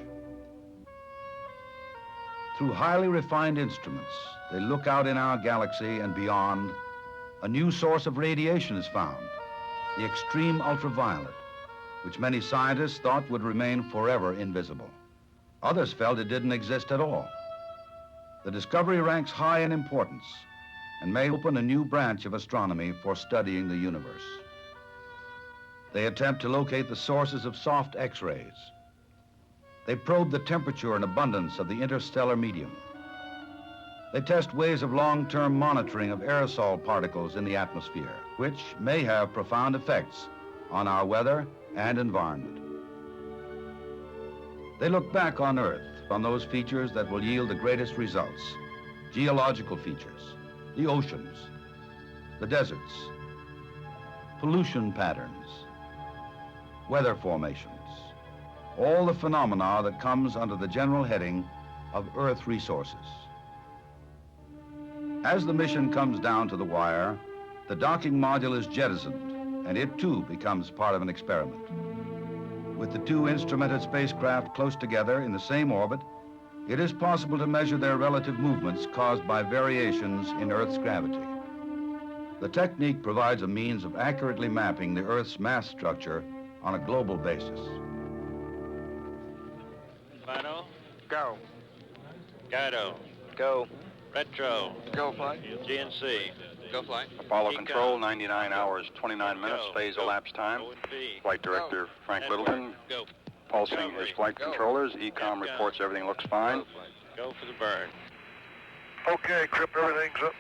Through highly refined instruments, they look out in our galaxy and beyond. A new source of radiation is found, the extreme ultraviolet, which many scientists thought would remain forever invisible. Others felt it didn't exist at all. The discovery ranks high in importance and may open a new branch of astronomy for studying the universe. They attempt to locate the sources of soft X-rays. They probe the temperature and abundance of the interstellar medium. They test ways of long-term monitoring of aerosol particles in the atmosphere, which may have profound effects on our weather and environment. They look back on Earth, on those features that will yield the greatest results: geological features, the oceans, the deserts, pollution patterns, weather formations, all the phenomena that comes under the general heading of Earth resources. As the mission comes down to the wire, the docking module is jettisoned, and it too becomes part of an experiment. With the 2 instrumented spacecraft close together in the same orbit, it is possible to measure their relative movements caused by variations in Earth's gravity. The technique provides a means of accurately mapping the Earth's mass structure on a global basis. Final. Go. Guido. Go. Retro. Go, flight. GNC. Go, flight. Apollo Control, 99 hours, 29 minutes, phase elapsed time. Flight Director Frank Littleton pulsing his flight controllers. ECOM reports everything looks fine. Go for the burn. Okay, Crip, everything's up.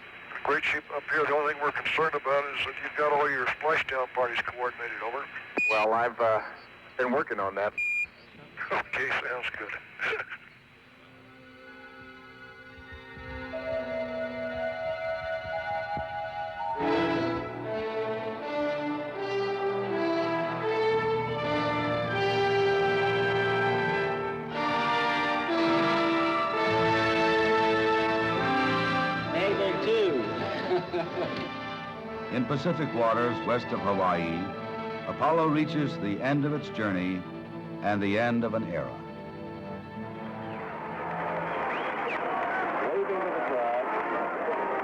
Great shape up here. The only thing we're concerned about is that you've got all your splashdown parties coordinated, over. Well, I've been working on that. Okay, sounds good. In Pacific waters west of Hawaii, Apollo reaches the end of its journey and the end of an era. Waving to the crowd,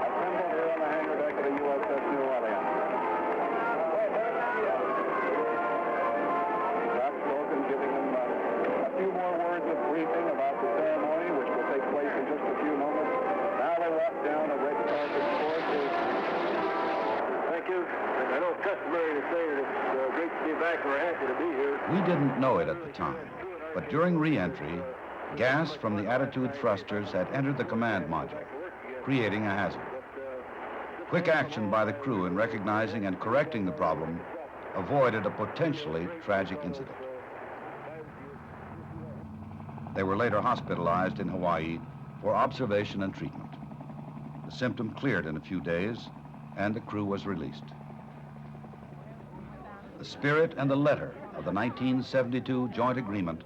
assembled here on the hangar deck of the USS New Orleans. Scott Logan giving them a few more words of briefing about the ceremony, which will take place in just a few moments. Now they walk down a red carpet course. Thank you. I know it's customary to say that it's great to be back. We're happy to be here. We didn't know it at the time, but during re-entry, gas from the attitude thrusters had entered the command module, creating a hazard. Quick action by the crew in recognizing and correcting the problem avoided a potentially tragic incident. They were later hospitalized in Hawaii for observation and treatment. The symptom cleared in a few days, and the crew was released. The spirit and the letter of the 1972 joint agreement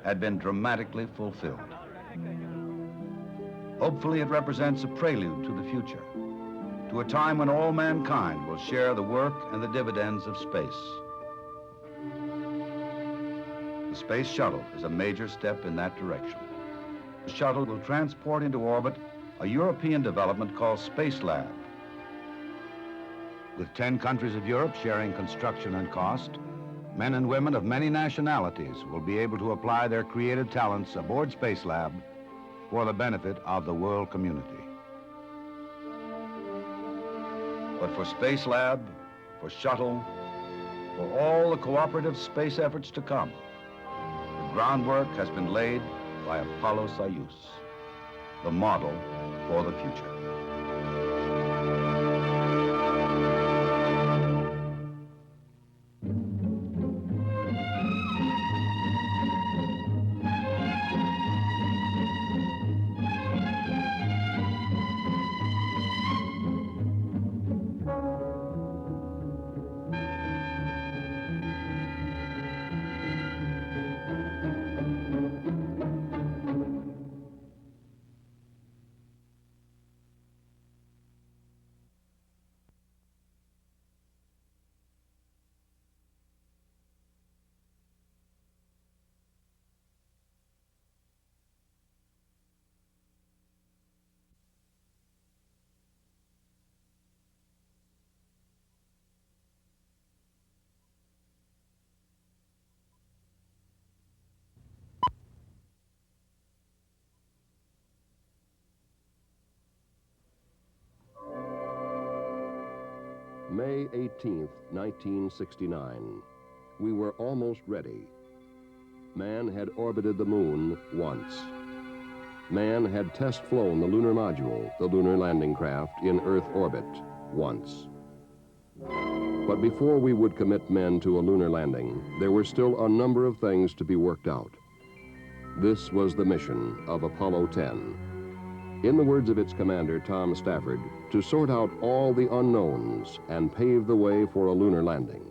had been dramatically fulfilled. Hopefully, it represents a prelude to the future, to a time when all mankind will share the work and the dividends of space. The Space Shuttle is a major step in that direction. The shuttle will transport into orbit a European development called Space Lab. With 10 countries of Europe sharing construction and cost, men and women of many nationalities will be able to apply their creative talents aboard Space Lab for the benefit of the world community. But for Space Lab, for Shuttle, for all the cooperative space efforts to come, the groundwork has been laid by Apollo-Soyuz, the model for the future. May 18th, 1969. We were almost ready. Man had orbited the moon once. Man had test flown the lunar module, the lunar landing craft, in Earth orbit once. But before we would commit men to a lunar landing, there were still a number of things to be worked out. This was the mission of Apollo 10. In the words of its commander, Tom Stafford, to sort out all the unknowns and pave the way for a lunar landing.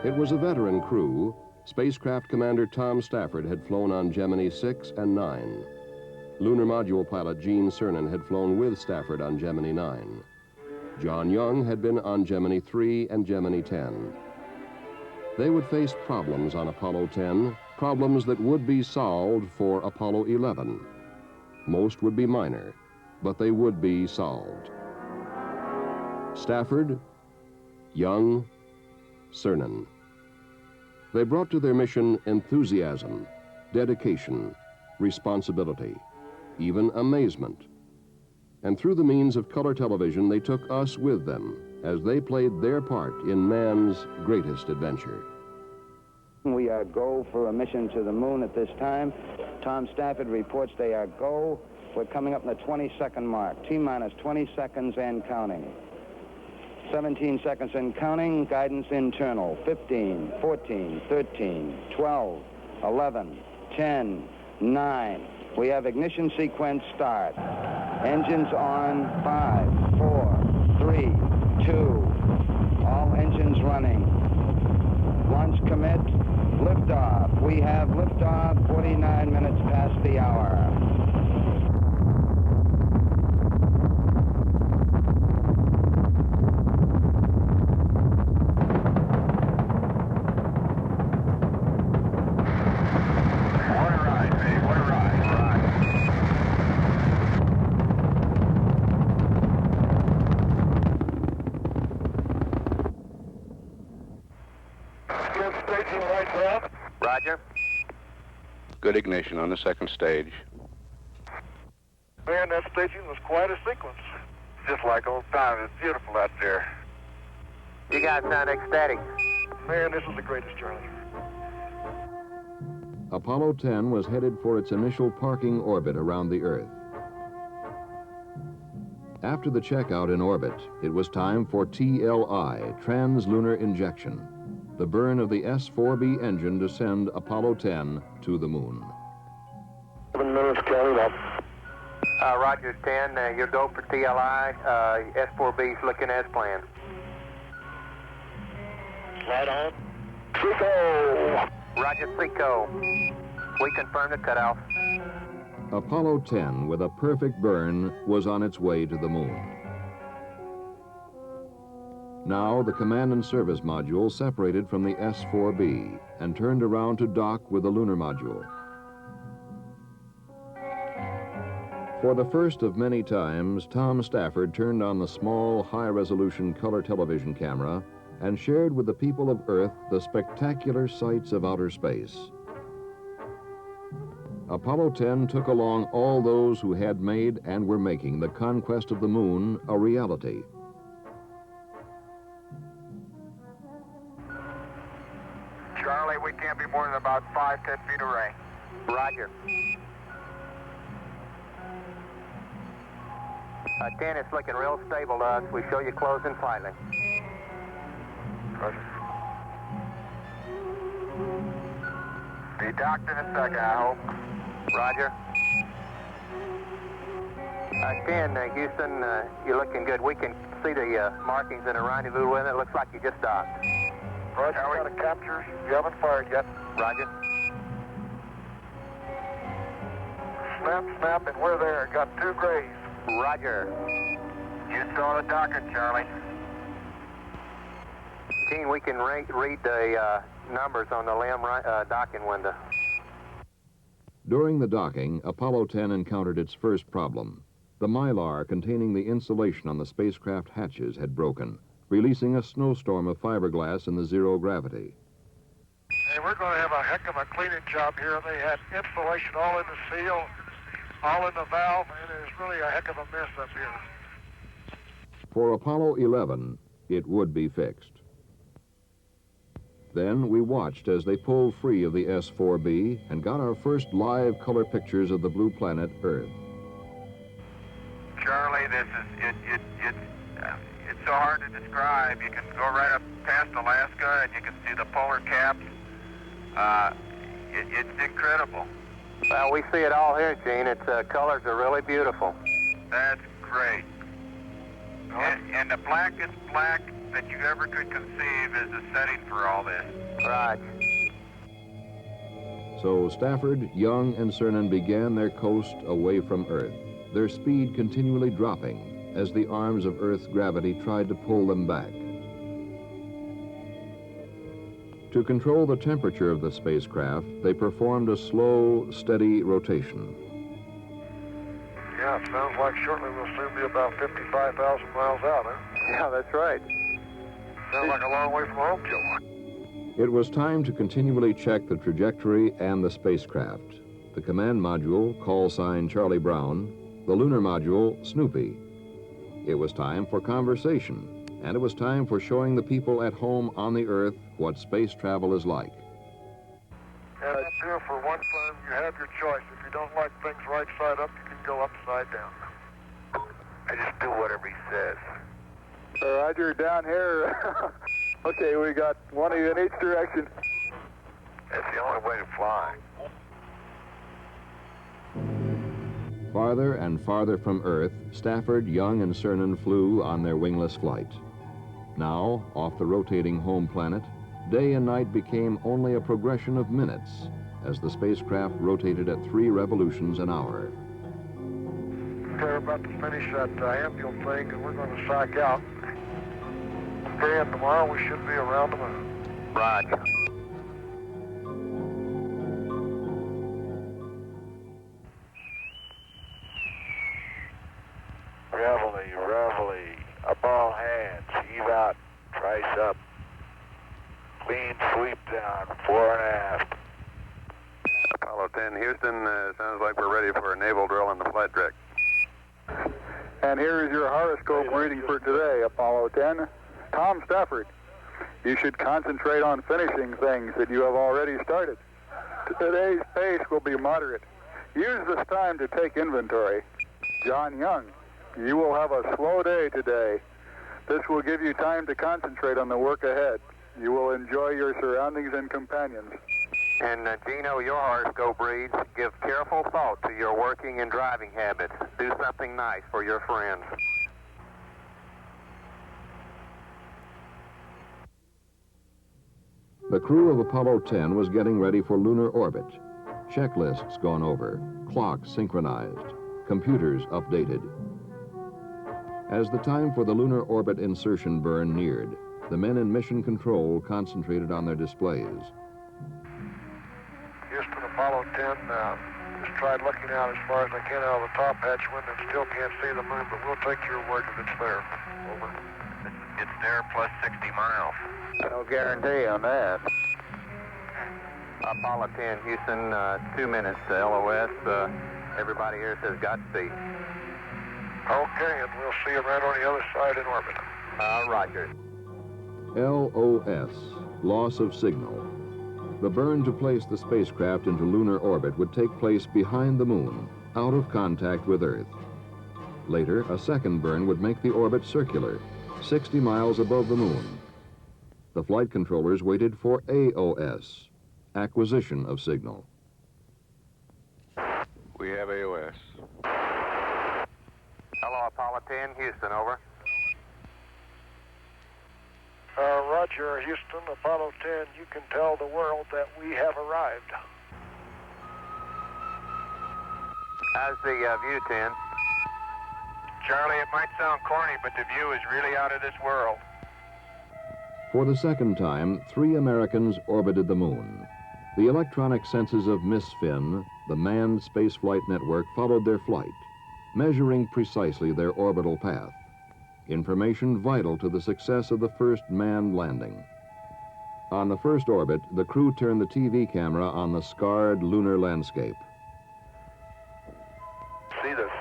It was a veteran crew. Spacecraft Commander Tom Stafford had flown on Gemini 6 and 9. Lunar module pilot Gene Cernan had flown with Stafford on Gemini 9. John Young had been on Gemini 3 and Gemini 10. They would face problems on Apollo 10, problems that would be solved for Apollo 11. Most would be minor, but they would be solved. Stafford, Young, Cernan. They brought to their mission enthusiasm, dedication, responsibility, even amazement. And through the means of color television, they took us with them as they played their part in man's greatest adventure. We are go for a mission to the moon at this time. Tom Stafford reports they are go. We're coming up in the 20-second mark. T-minus 20 seconds and counting. 17 seconds and counting. Guidance internal. 15, 14, 13, 12, 11, 10, 9. We have ignition sequence start. Engines on. 5, 4, 3, 2. All engines running. Launch commit. Liftoff. We have liftoff 49 minutes past the hour. Roger. Good ignition on the second stage. Man, that station was quite a sequence. Just like old times. It's beautiful out there. You guys sound ecstatic. Man, this is the greatest journey. Apollo 10 was headed for its initial parking orbit around the Earth. After the checkout in orbit, it was time for TLI, trans-lunar injection, the burn of the S-4B engine to send Apollo 10 to the moon. 7 minutes counting up. Roger 10, you'll go for TLI. S4B's looking as planned. Right on. Seco. Roger, Seco. We confirm the cutoff. Apollo 10, with a perfect burn, was on its way to the moon. Now, the command and service module separated from the S4B and turned around to dock with the lunar module. For the first of many times, Tom Stafford turned on the small, high-resolution color television camera and shared with the people of Earth the spectacular sights of outer space. Apollo 10 took along all those who had made and were making the conquest of the moon a reality. Charlie, we can't be more than about 5-10 feet away. Roger. 10 is looking real stable to us. We show you closing slightly. Roger. Be docked in a second, I hope. Roger. 10, Houston, you're looking good. We can see the markings in a rendezvous with it. It looks like you just docked. Roger, we got a capture. You haven't fired yet. Roger. Snap, snap, and we're there. Got 2 grays. Roger. You saw the docket, Charlie. Gene, we can read the numbers on the limb docking window. During the docking, Apollo 10 encountered its first problem. The mylar containing the insulation on the spacecraft hatches had broken, releasing a snowstorm of fiberglass in the zero gravity. Hey, we're going to have a heck of a cleaning job here. They had insulation all in the seal, all in the valve, and it is really a heck of a mess up here. For Apollo 11, it would be fixed. Then we watched as they pulled free of the S4B and got our first live color pictures of the blue planet Earth. Charlie, this is it's so hard to describe. You can go right up past Alaska and you can see the polar caps. It's incredible. Well, we see it all here, Gene. Its colors are really beautiful. That's great. And the blackest black that you ever could conceive is the setting for all this. Right. So Stafford, Young, and Cernan began their coast away from Earth, their speed continually dropping as the arms of Earth's gravity tried to pull them back. To control the temperature of the spacecraft, they performed a slow, steady rotation. Yeah, it sounds like shortly we'll soon be about 55,000 miles out, huh? Yeah, that's right. Sounds like a long way from home, Joe. It was time to continually check the trajectory and the spacecraft. The command module, call sign Charlie Brown, the lunar module, Snoopy. It was time for conversation, and it was time for showing the people at home on the Earth what space travel is like. And up here, for one time, you have your choice. If you don't like things right side up, you can go upside down. I just do whatever he says. Roger, down here. Okay, we got one of you in each direction. That's the only way to fly. Farther and farther from Earth, Stafford, Young, and Cernan flew on their wingless flight. Now, off the rotating home planet, day and night became only a progression of minutes as the spacecraft rotated at 3 revolutions an hour. Okay, we're about to finish that ambulance thing, and we're going to psych out. Okay, and tomorrow we should be around the moon. Roger. Reveille, up all hands, heave out, price up. Clean sweep down, fore and aft. Apollo 10, Houston, sounds like we're ready for a naval drill in the flight deck. And here is your horoscope reading for today, Apollo 10. Tom Stafford, you should concentrate on finishing things that you have already started. Today's pace will be moderate. Use this time to take inventory. John Young, you will have a slow day today. This will give you time to concentrate on the work ahead. You will enjoy your surroundings and companions. And Gino, your horoscope reads, give careful thought to your working and driving habits. Do something nice for your friends. The crew of Apollo 10 was getting ready for lunar orbit. Checklists gone over, clocks synchronized, computers updated. As the time for the lunar orbit insertion burn neared, the men in mission control concentrated on their displays. Houston, Apollo 10, just tried looking out as far as I can out of the top hatch window and still can't see the moon, but we'll take your word that it's there. Over. It's there plus 60 miles. No guarantee on that. Apollo 10, Houston, 2 minutes to LOS. Everybody here says Godspeed. Okay, and we'll see you right on the other side in orbit. Roger. LOS, loss of signal. The burn to place the spacecraft into lunar orbit would take place behind the moon, out of contact with Earth. Later, a second burn would make the orbit circular, 60 miles above the moon. The flight controllers waited for AOS, acquisition of signal. We have AOS. Hello, Apollo 10, Houston, over. Roger, Houston, Apollo 10, you can tell the world that we have arrived. How's the view, 10? Charlie, it might sound corny, but the view is really out of this world. For the second time, 3 Americans orbited the moon. The electronic senses of Miss Finn, the manned spaceflight network, followed their flight, measuring precisely their orbital path. Information vital to the success of the first manned landing. On the first orbit, the crew turned the TV camera on the scarred lunar landscape.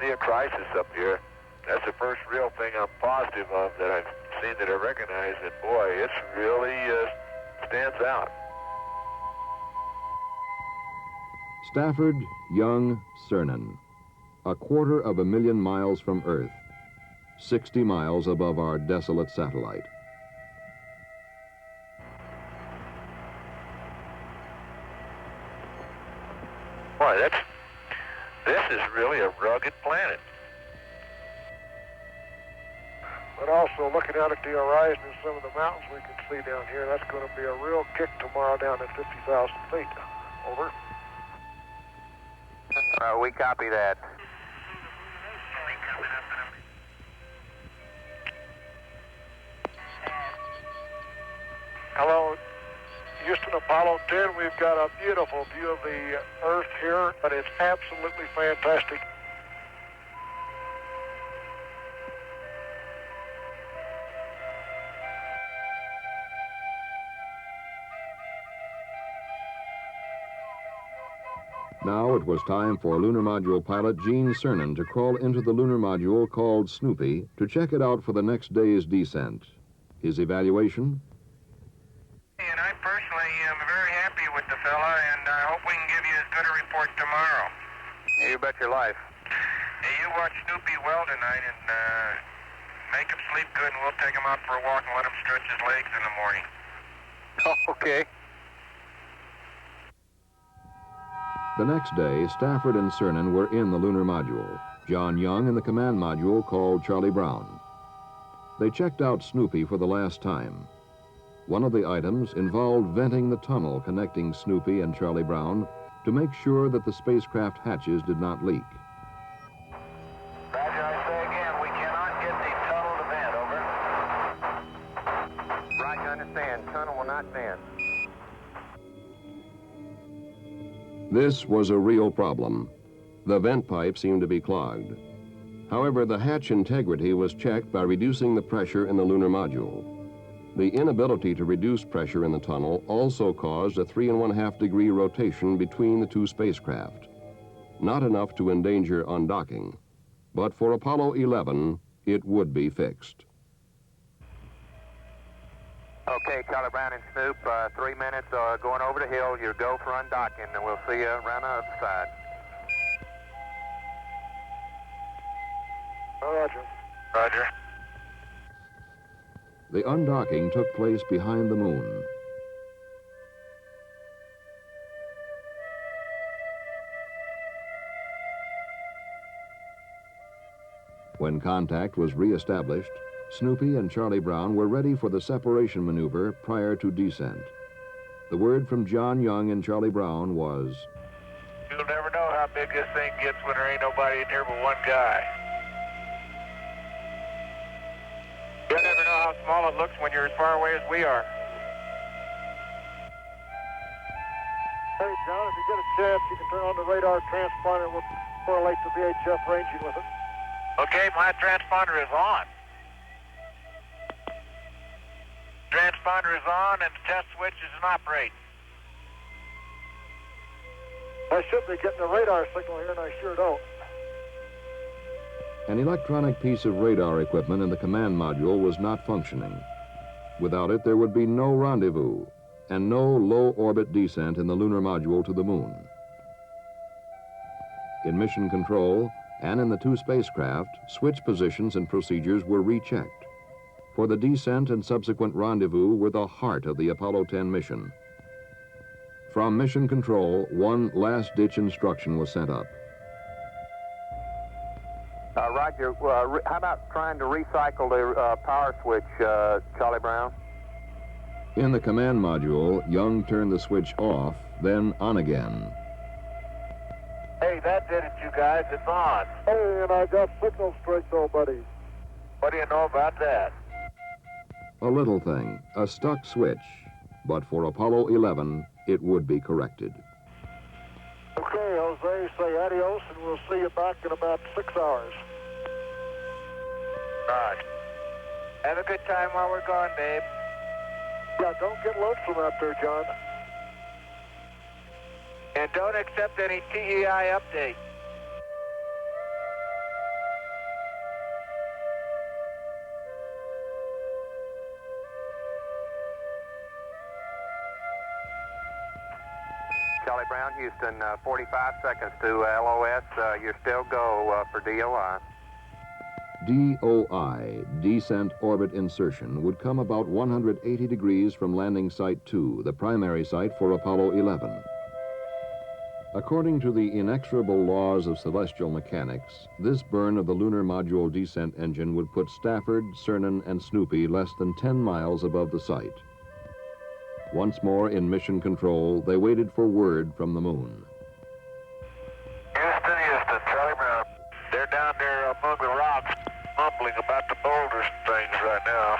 See a crisis up here. That's the first real thing I'm positive of that I've seen that I recognize, and boy, it really stands out. Stafford, Young, Cernan, 250,000 miles from Earth, 60 miles above our desolate satellite. Boy, this is really a rugged planet. But also looking out at the horizon and some of the mountains we can see down here, that's going to be a real kick tomorrow down at 50,000 feet. Over. We copy that. Hello, Houston, Apollo 10. We've got a beautiful view of the Earth here, but it's absolutely fantastic. Now it was time for Lunar Module pilot Gene Cernan to crawl into the lunar module called Snoopy to check it out for the next day's descent. His evaluation? And I personally am very happy with the fella, and I hope we can give you as good a report tomorrow. You bet your life. Hey, you watch Snoopy well tonight and make him sleep good, and we'll take him out for a walk and let him stretch his legs in the morning. Oh, okay. The next day, Stafford and Cernan were in the lunar module, John Young in the command module called Charlie Brown. They checked out Snoopy for the last time. One of the items involved venting the tunnel connecting Snoopy and Charlie Brown to make sure that the spacecraft hatches did not leak. Roger, I say again, we cannot get the tunnel to vent, over. Right, I understand. Tunnel will not vent. This was a real problem. The vent pipe seemed to be clogged. However, the hatch integrity was checked by reducing the pressure in the lunar module. The inability to reduce pressure in the tunnel also caused a 3.5-degree rotation between the two spacecraft. Not enough to endanger undocking, but for Apollo 11, it would be fixed. Okay, Charlie Brown and Snoop, 3 minutes going over the hill. You go for undocking, and we'll see you around the other side. Roger. Roger. The undocking took place behind the moon. When contact was re-established, Snoopy and Charlie Brown were ready for the separation maneuver prior to descent. The word from John Young and Charlie Brown was, "You'll never know how big this thing gets when there ain't nobody in here but one guy. You'll never know how small it looks when you're as far away as we are." Hey, John, if you get a chance, you can turn on the radar transponder and we'll correlate the VHF ranging with it. Okay, my transponder is on. Transponder is on and the test switch is in operate. I should be getting a radar signal here, and I sure don't. an electronic piece of radar equipment in the command module was not functioning. Without it, there would be no rendezvous and no low-orbit descent in the lunar module to the moon. In mission control and in the two spacecraft, switch positions and procedures were rechecked. For the descent and subsequent rendezvous were the heart of the Apollo 10 mission. From mission control, one last-ditch instruction was sent up. Roger, how about trying to recycle the power switch, Charlie Brown? In the command module, Young turned the switch off, then on again. Hey, that did it, you guys. It's on. Hey, and I got signal strength, though, buddy. What do you know about that? A little thing, a stuck switch, but for Apollo 11, it would be corrected. Okay, Jose, say adios, and we'll see you back in about 6 hours. Right. Have a good time while we're gone, babe. Yeah, don't get lonesome out there, John. And don't accept any TEI update. Charlie Brown, Houston, 45 seconds to LOS. You're still go for DOI. DOI, Descent Orbit Insertion, would come about 180 degrees from landing site 2, the primary site for Apollo 11. According to the inexorable laws of celestial mechanics, this burn of the lunar module descent engine would put Stafford, Cernan, and Snoopy less than 10 miles above the site. Once more in mission control, they waited for word from the moon. Houston, Charlie Brown. They're down there among the rocks, mumbling about the boulders and things right now.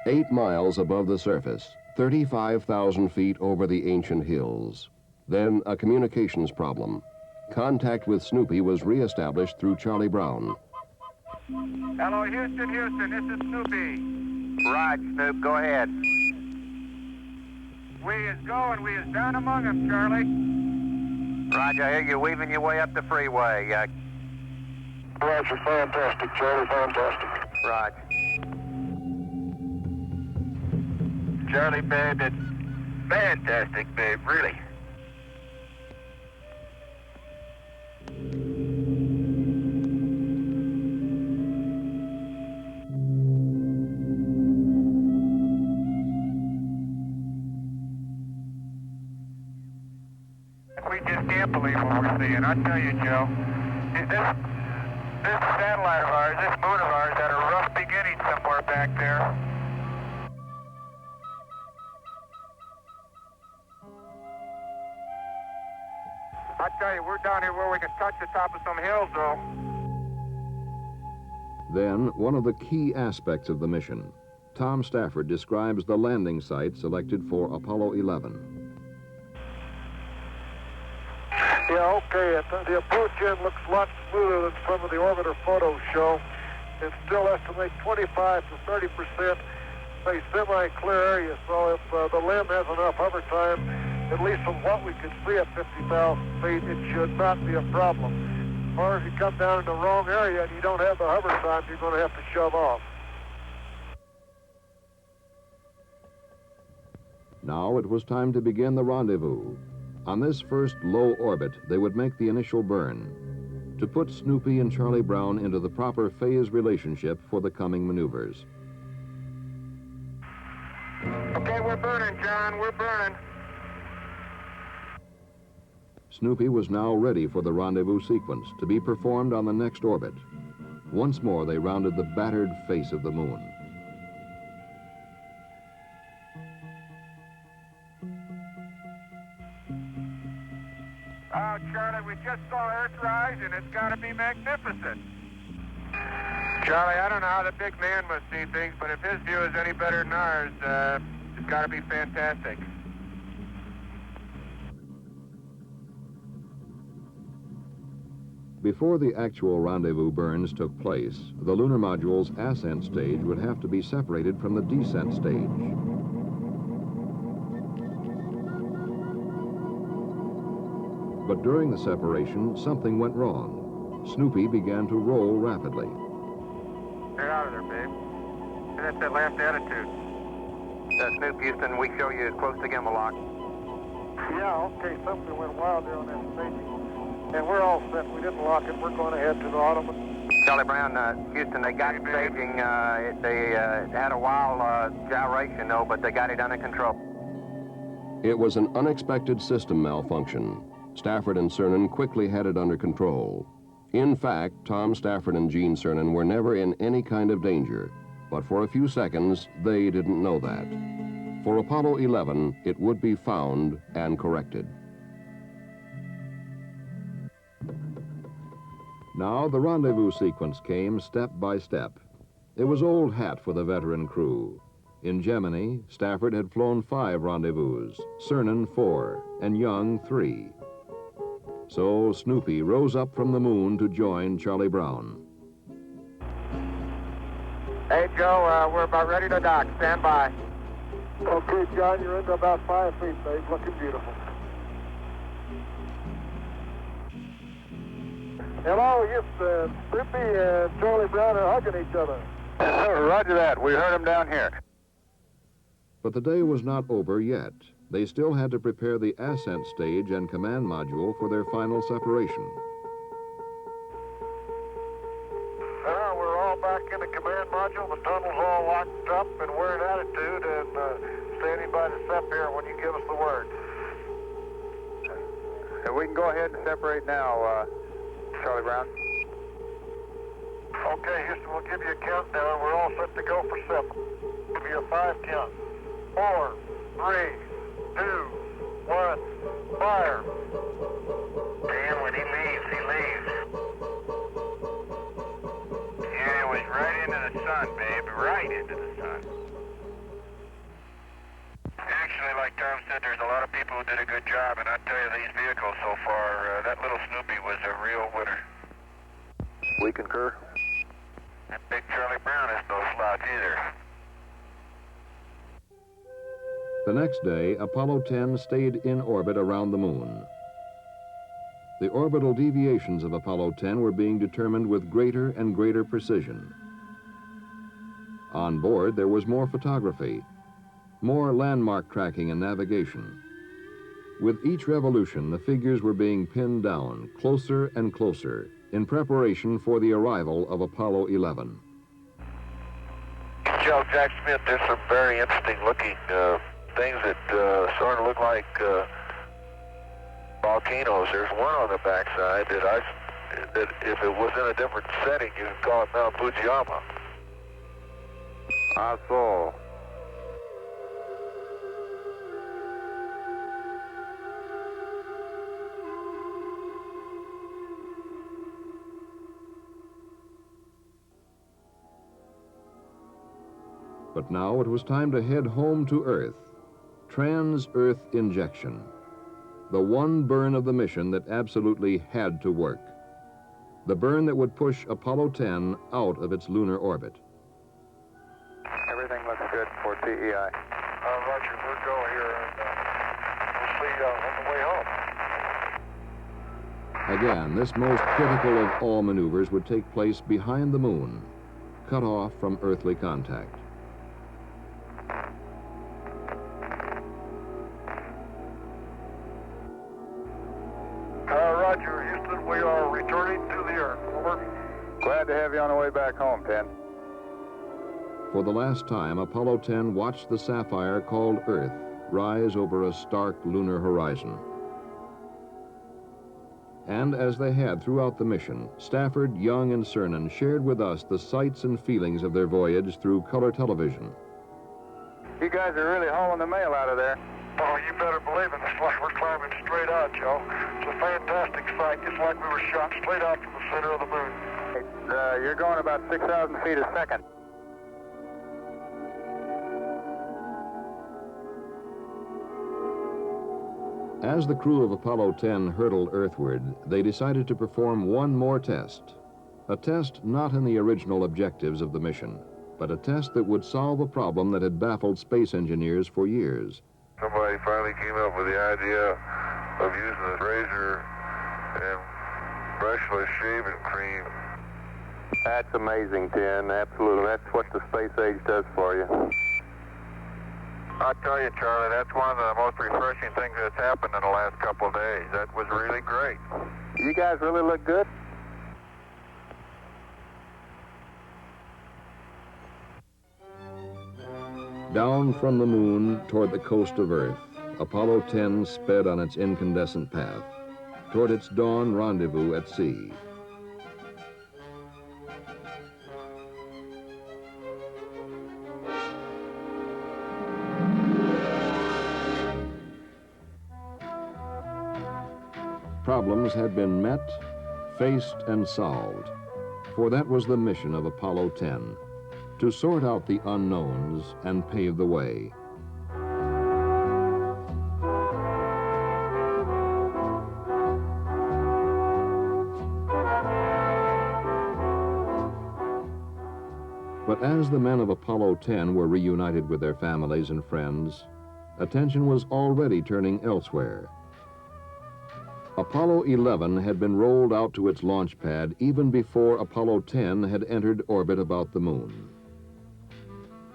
8 miles above the surface, 35,000 feet over the ancient hills. Then a communications problem. Contact with Snoopy was reestablished through Charlie Brown. Hello, Houston, this is Snoopy. Right, Snoop, go ahead. We is going, we is down among them, Charlie. Roger, I hear you weaving your way up the freeway. Roger, fantastic, Charlie, fantastic. Roger. Charlie, babe, it's fantastic, babe, really. We just can't believe what we're seeing. I tell you, Joe, this satellite of ours, this moon of ours, had a rough beginning somewhere back there. I tell you, we're down here where we can touch the top of some hills, though. Then, one of the key aspects of the mission. Tom Stafford describes the landing site selected for Apollo 11. Yeah, okay, the approach end looks a lot smoother than some of the orbiter photos show. It still estimate 25 to 30%, say semi-clear area, so if the limb has enough hover time, at least from what we can see at 50,000 feet, it should not be a problem. Or if you come down in the wrong area and you don't have the hover time, you're going to have to shove off. Now it was time to begin the rendezvous. On this first low orbit, they would make the initial burn to put Snoopy and Charlie Brown into the proper phase relationship for the coming maneuvers. Okay, we're burning, John, we're burning. Snoopy was now ready for the rendezvous sequence to be performed on the next orbit. Once more, they rounded the battered face of the moon. Oh, Charlie, we just saw Earthrise, and it's got to be magnificent. Charlie, I don't know how the big man must see things, but if his view is any better than ours, it's got to be fantastic. Before the actual rendezvous burns took place, the lunar module's ascent stage would have to be separated from the descent stage. But during the separation, something went wrong. Snoopy began to roll rapidly. Get out of there, babe. That's that last attitude. Snoop, Houston, we show you close to gimbal lock. Yeah, okay, something went wild there on that staging. And we're all set. We didn't lock it. We're going ahead to the autumn. Charlie Brown, Houston, they got staging. They had a wild gyration, though, but they got it under control. It was an unexpected system malfunction. Stafford and Cernan quickly had it under control. In fact, Tom Stafford and Gene Cernan were never in any kind of danger, but for a few seconds, they didn't know that. For Apollo 11, it would be found and corrected. Now, the rendezvous sequence came step by step. It was old hat for the veteran crew. In Gemini, Stafford had flown 5 rendezvous, Cernan 4, and Young 3. So Snoopy rose up from the moon to join Charlie Brown. Hey, Joe, we're about ready to dock. Stand by. Okay, John, you're into about 5 feet, babe. Looking beautiful. Hello, yes, Snoopy and Charlie Brown are hugging each other. Yes, sir, roger that. We heard him down here. But the day was not over yet. They still had to prepare the ascent stage and command module for their final separation. We're all back in the command module. The tunnel's all locked up, and we're in attitude and standing by the SEP here when you give us the word. We can go ahead and separate now, Charlie Brown. Okay, Houston, we'll give you a countdown. We're all set to go for SEP. Give you a 5 count. 4, 3, 2, 1, fire. Dan, when he leaves, he leaves. Yeah, it was right into the sun, babe. Right into the sun. Actually, like Tom said, there's a lot of people who did a good job, and I tell you, these vehicles so far, that little Snoopy was a real winner. We concur. That big Charlie Brown is no slouch either. The next day, Apollo 10 stayed in orbit around the moon. The orbital deviations of Apollo 10 were being determined with greater and greater precision. On board, there was more photography, more landmark tracking and navigation. With each revolution, the figures were being pinned down closer and closer in preparation for the arrival of Apollo 11. Joe, Jack Smith, there's some very interesting looking things that sort of look like volcanoes. There's one on the backside that if it was in a different setting, you could call it Mount Fujiyama. I saw. But now it was time to head home to Earth. Trans-Earth injection. The one burn of the mission that absolutely had to work. The burn that would push Apollo 10 out of its lunar orbit. Everything looks good for TEI. Roger, we're go here, and we'll see on the way home. Again, this most critical of all maneuvers would take place behind the moon, cut off from earthly contact. Roger, Houston, we are returning to the Earth. Over. Glad to have you on the way back home, 10. For the last time, Apollo 10 watched the sapphire called Earth rise over a stark lunar horizon. And as they had throughout the mission, Stafford, Young, and Cernan shared with us the sights and feelings of their voyage through color television. You guys are really hauling the mail out of there. Oh, you better believe it. It's like we're climbing straight out, Joe. It's a fantastic sight, just like we were shot straight out from the center of the moon. You're going about 6,000 feet a second. As the crew of Apollo 10 hurtled earthward, they decided to perform one more test. A test not in the original objectives of the mission, but a test that would solve a problem that had baffled space engineers for years. Somebody finally came up with the idea of using a razor and brushless shaving cream. That's amazing, Tim. Absolutely. That's what the space age does for you. I'll tell you, Charlie, that's one of the most refreshing things that's happened in the last couple of days. That was really great. You guys really look good. Down from the moon toward the coast of Earth, Apollo 10 sped on its incandescent path, toward its dawn rendezvous at sea. Problems had been met, faced, and solved, for that was the mission of Apollo 10, to sort out the unknowns and pave the way. But as the men of Apollo 10 were reunited with their families and friends, attention was already turning elsewhere. Apollo 11 had been rolled out to its launch pad even before Apollo 10 had entered orbit about the moon.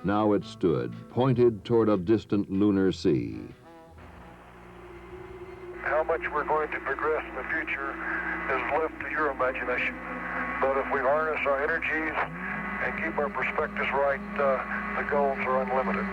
Now it stood, pointed toward a distant lunar sea. How much we're going to progress in the future is left to your imagination. But if we harness our energies and keep our perspectives right, the goals are unlimited.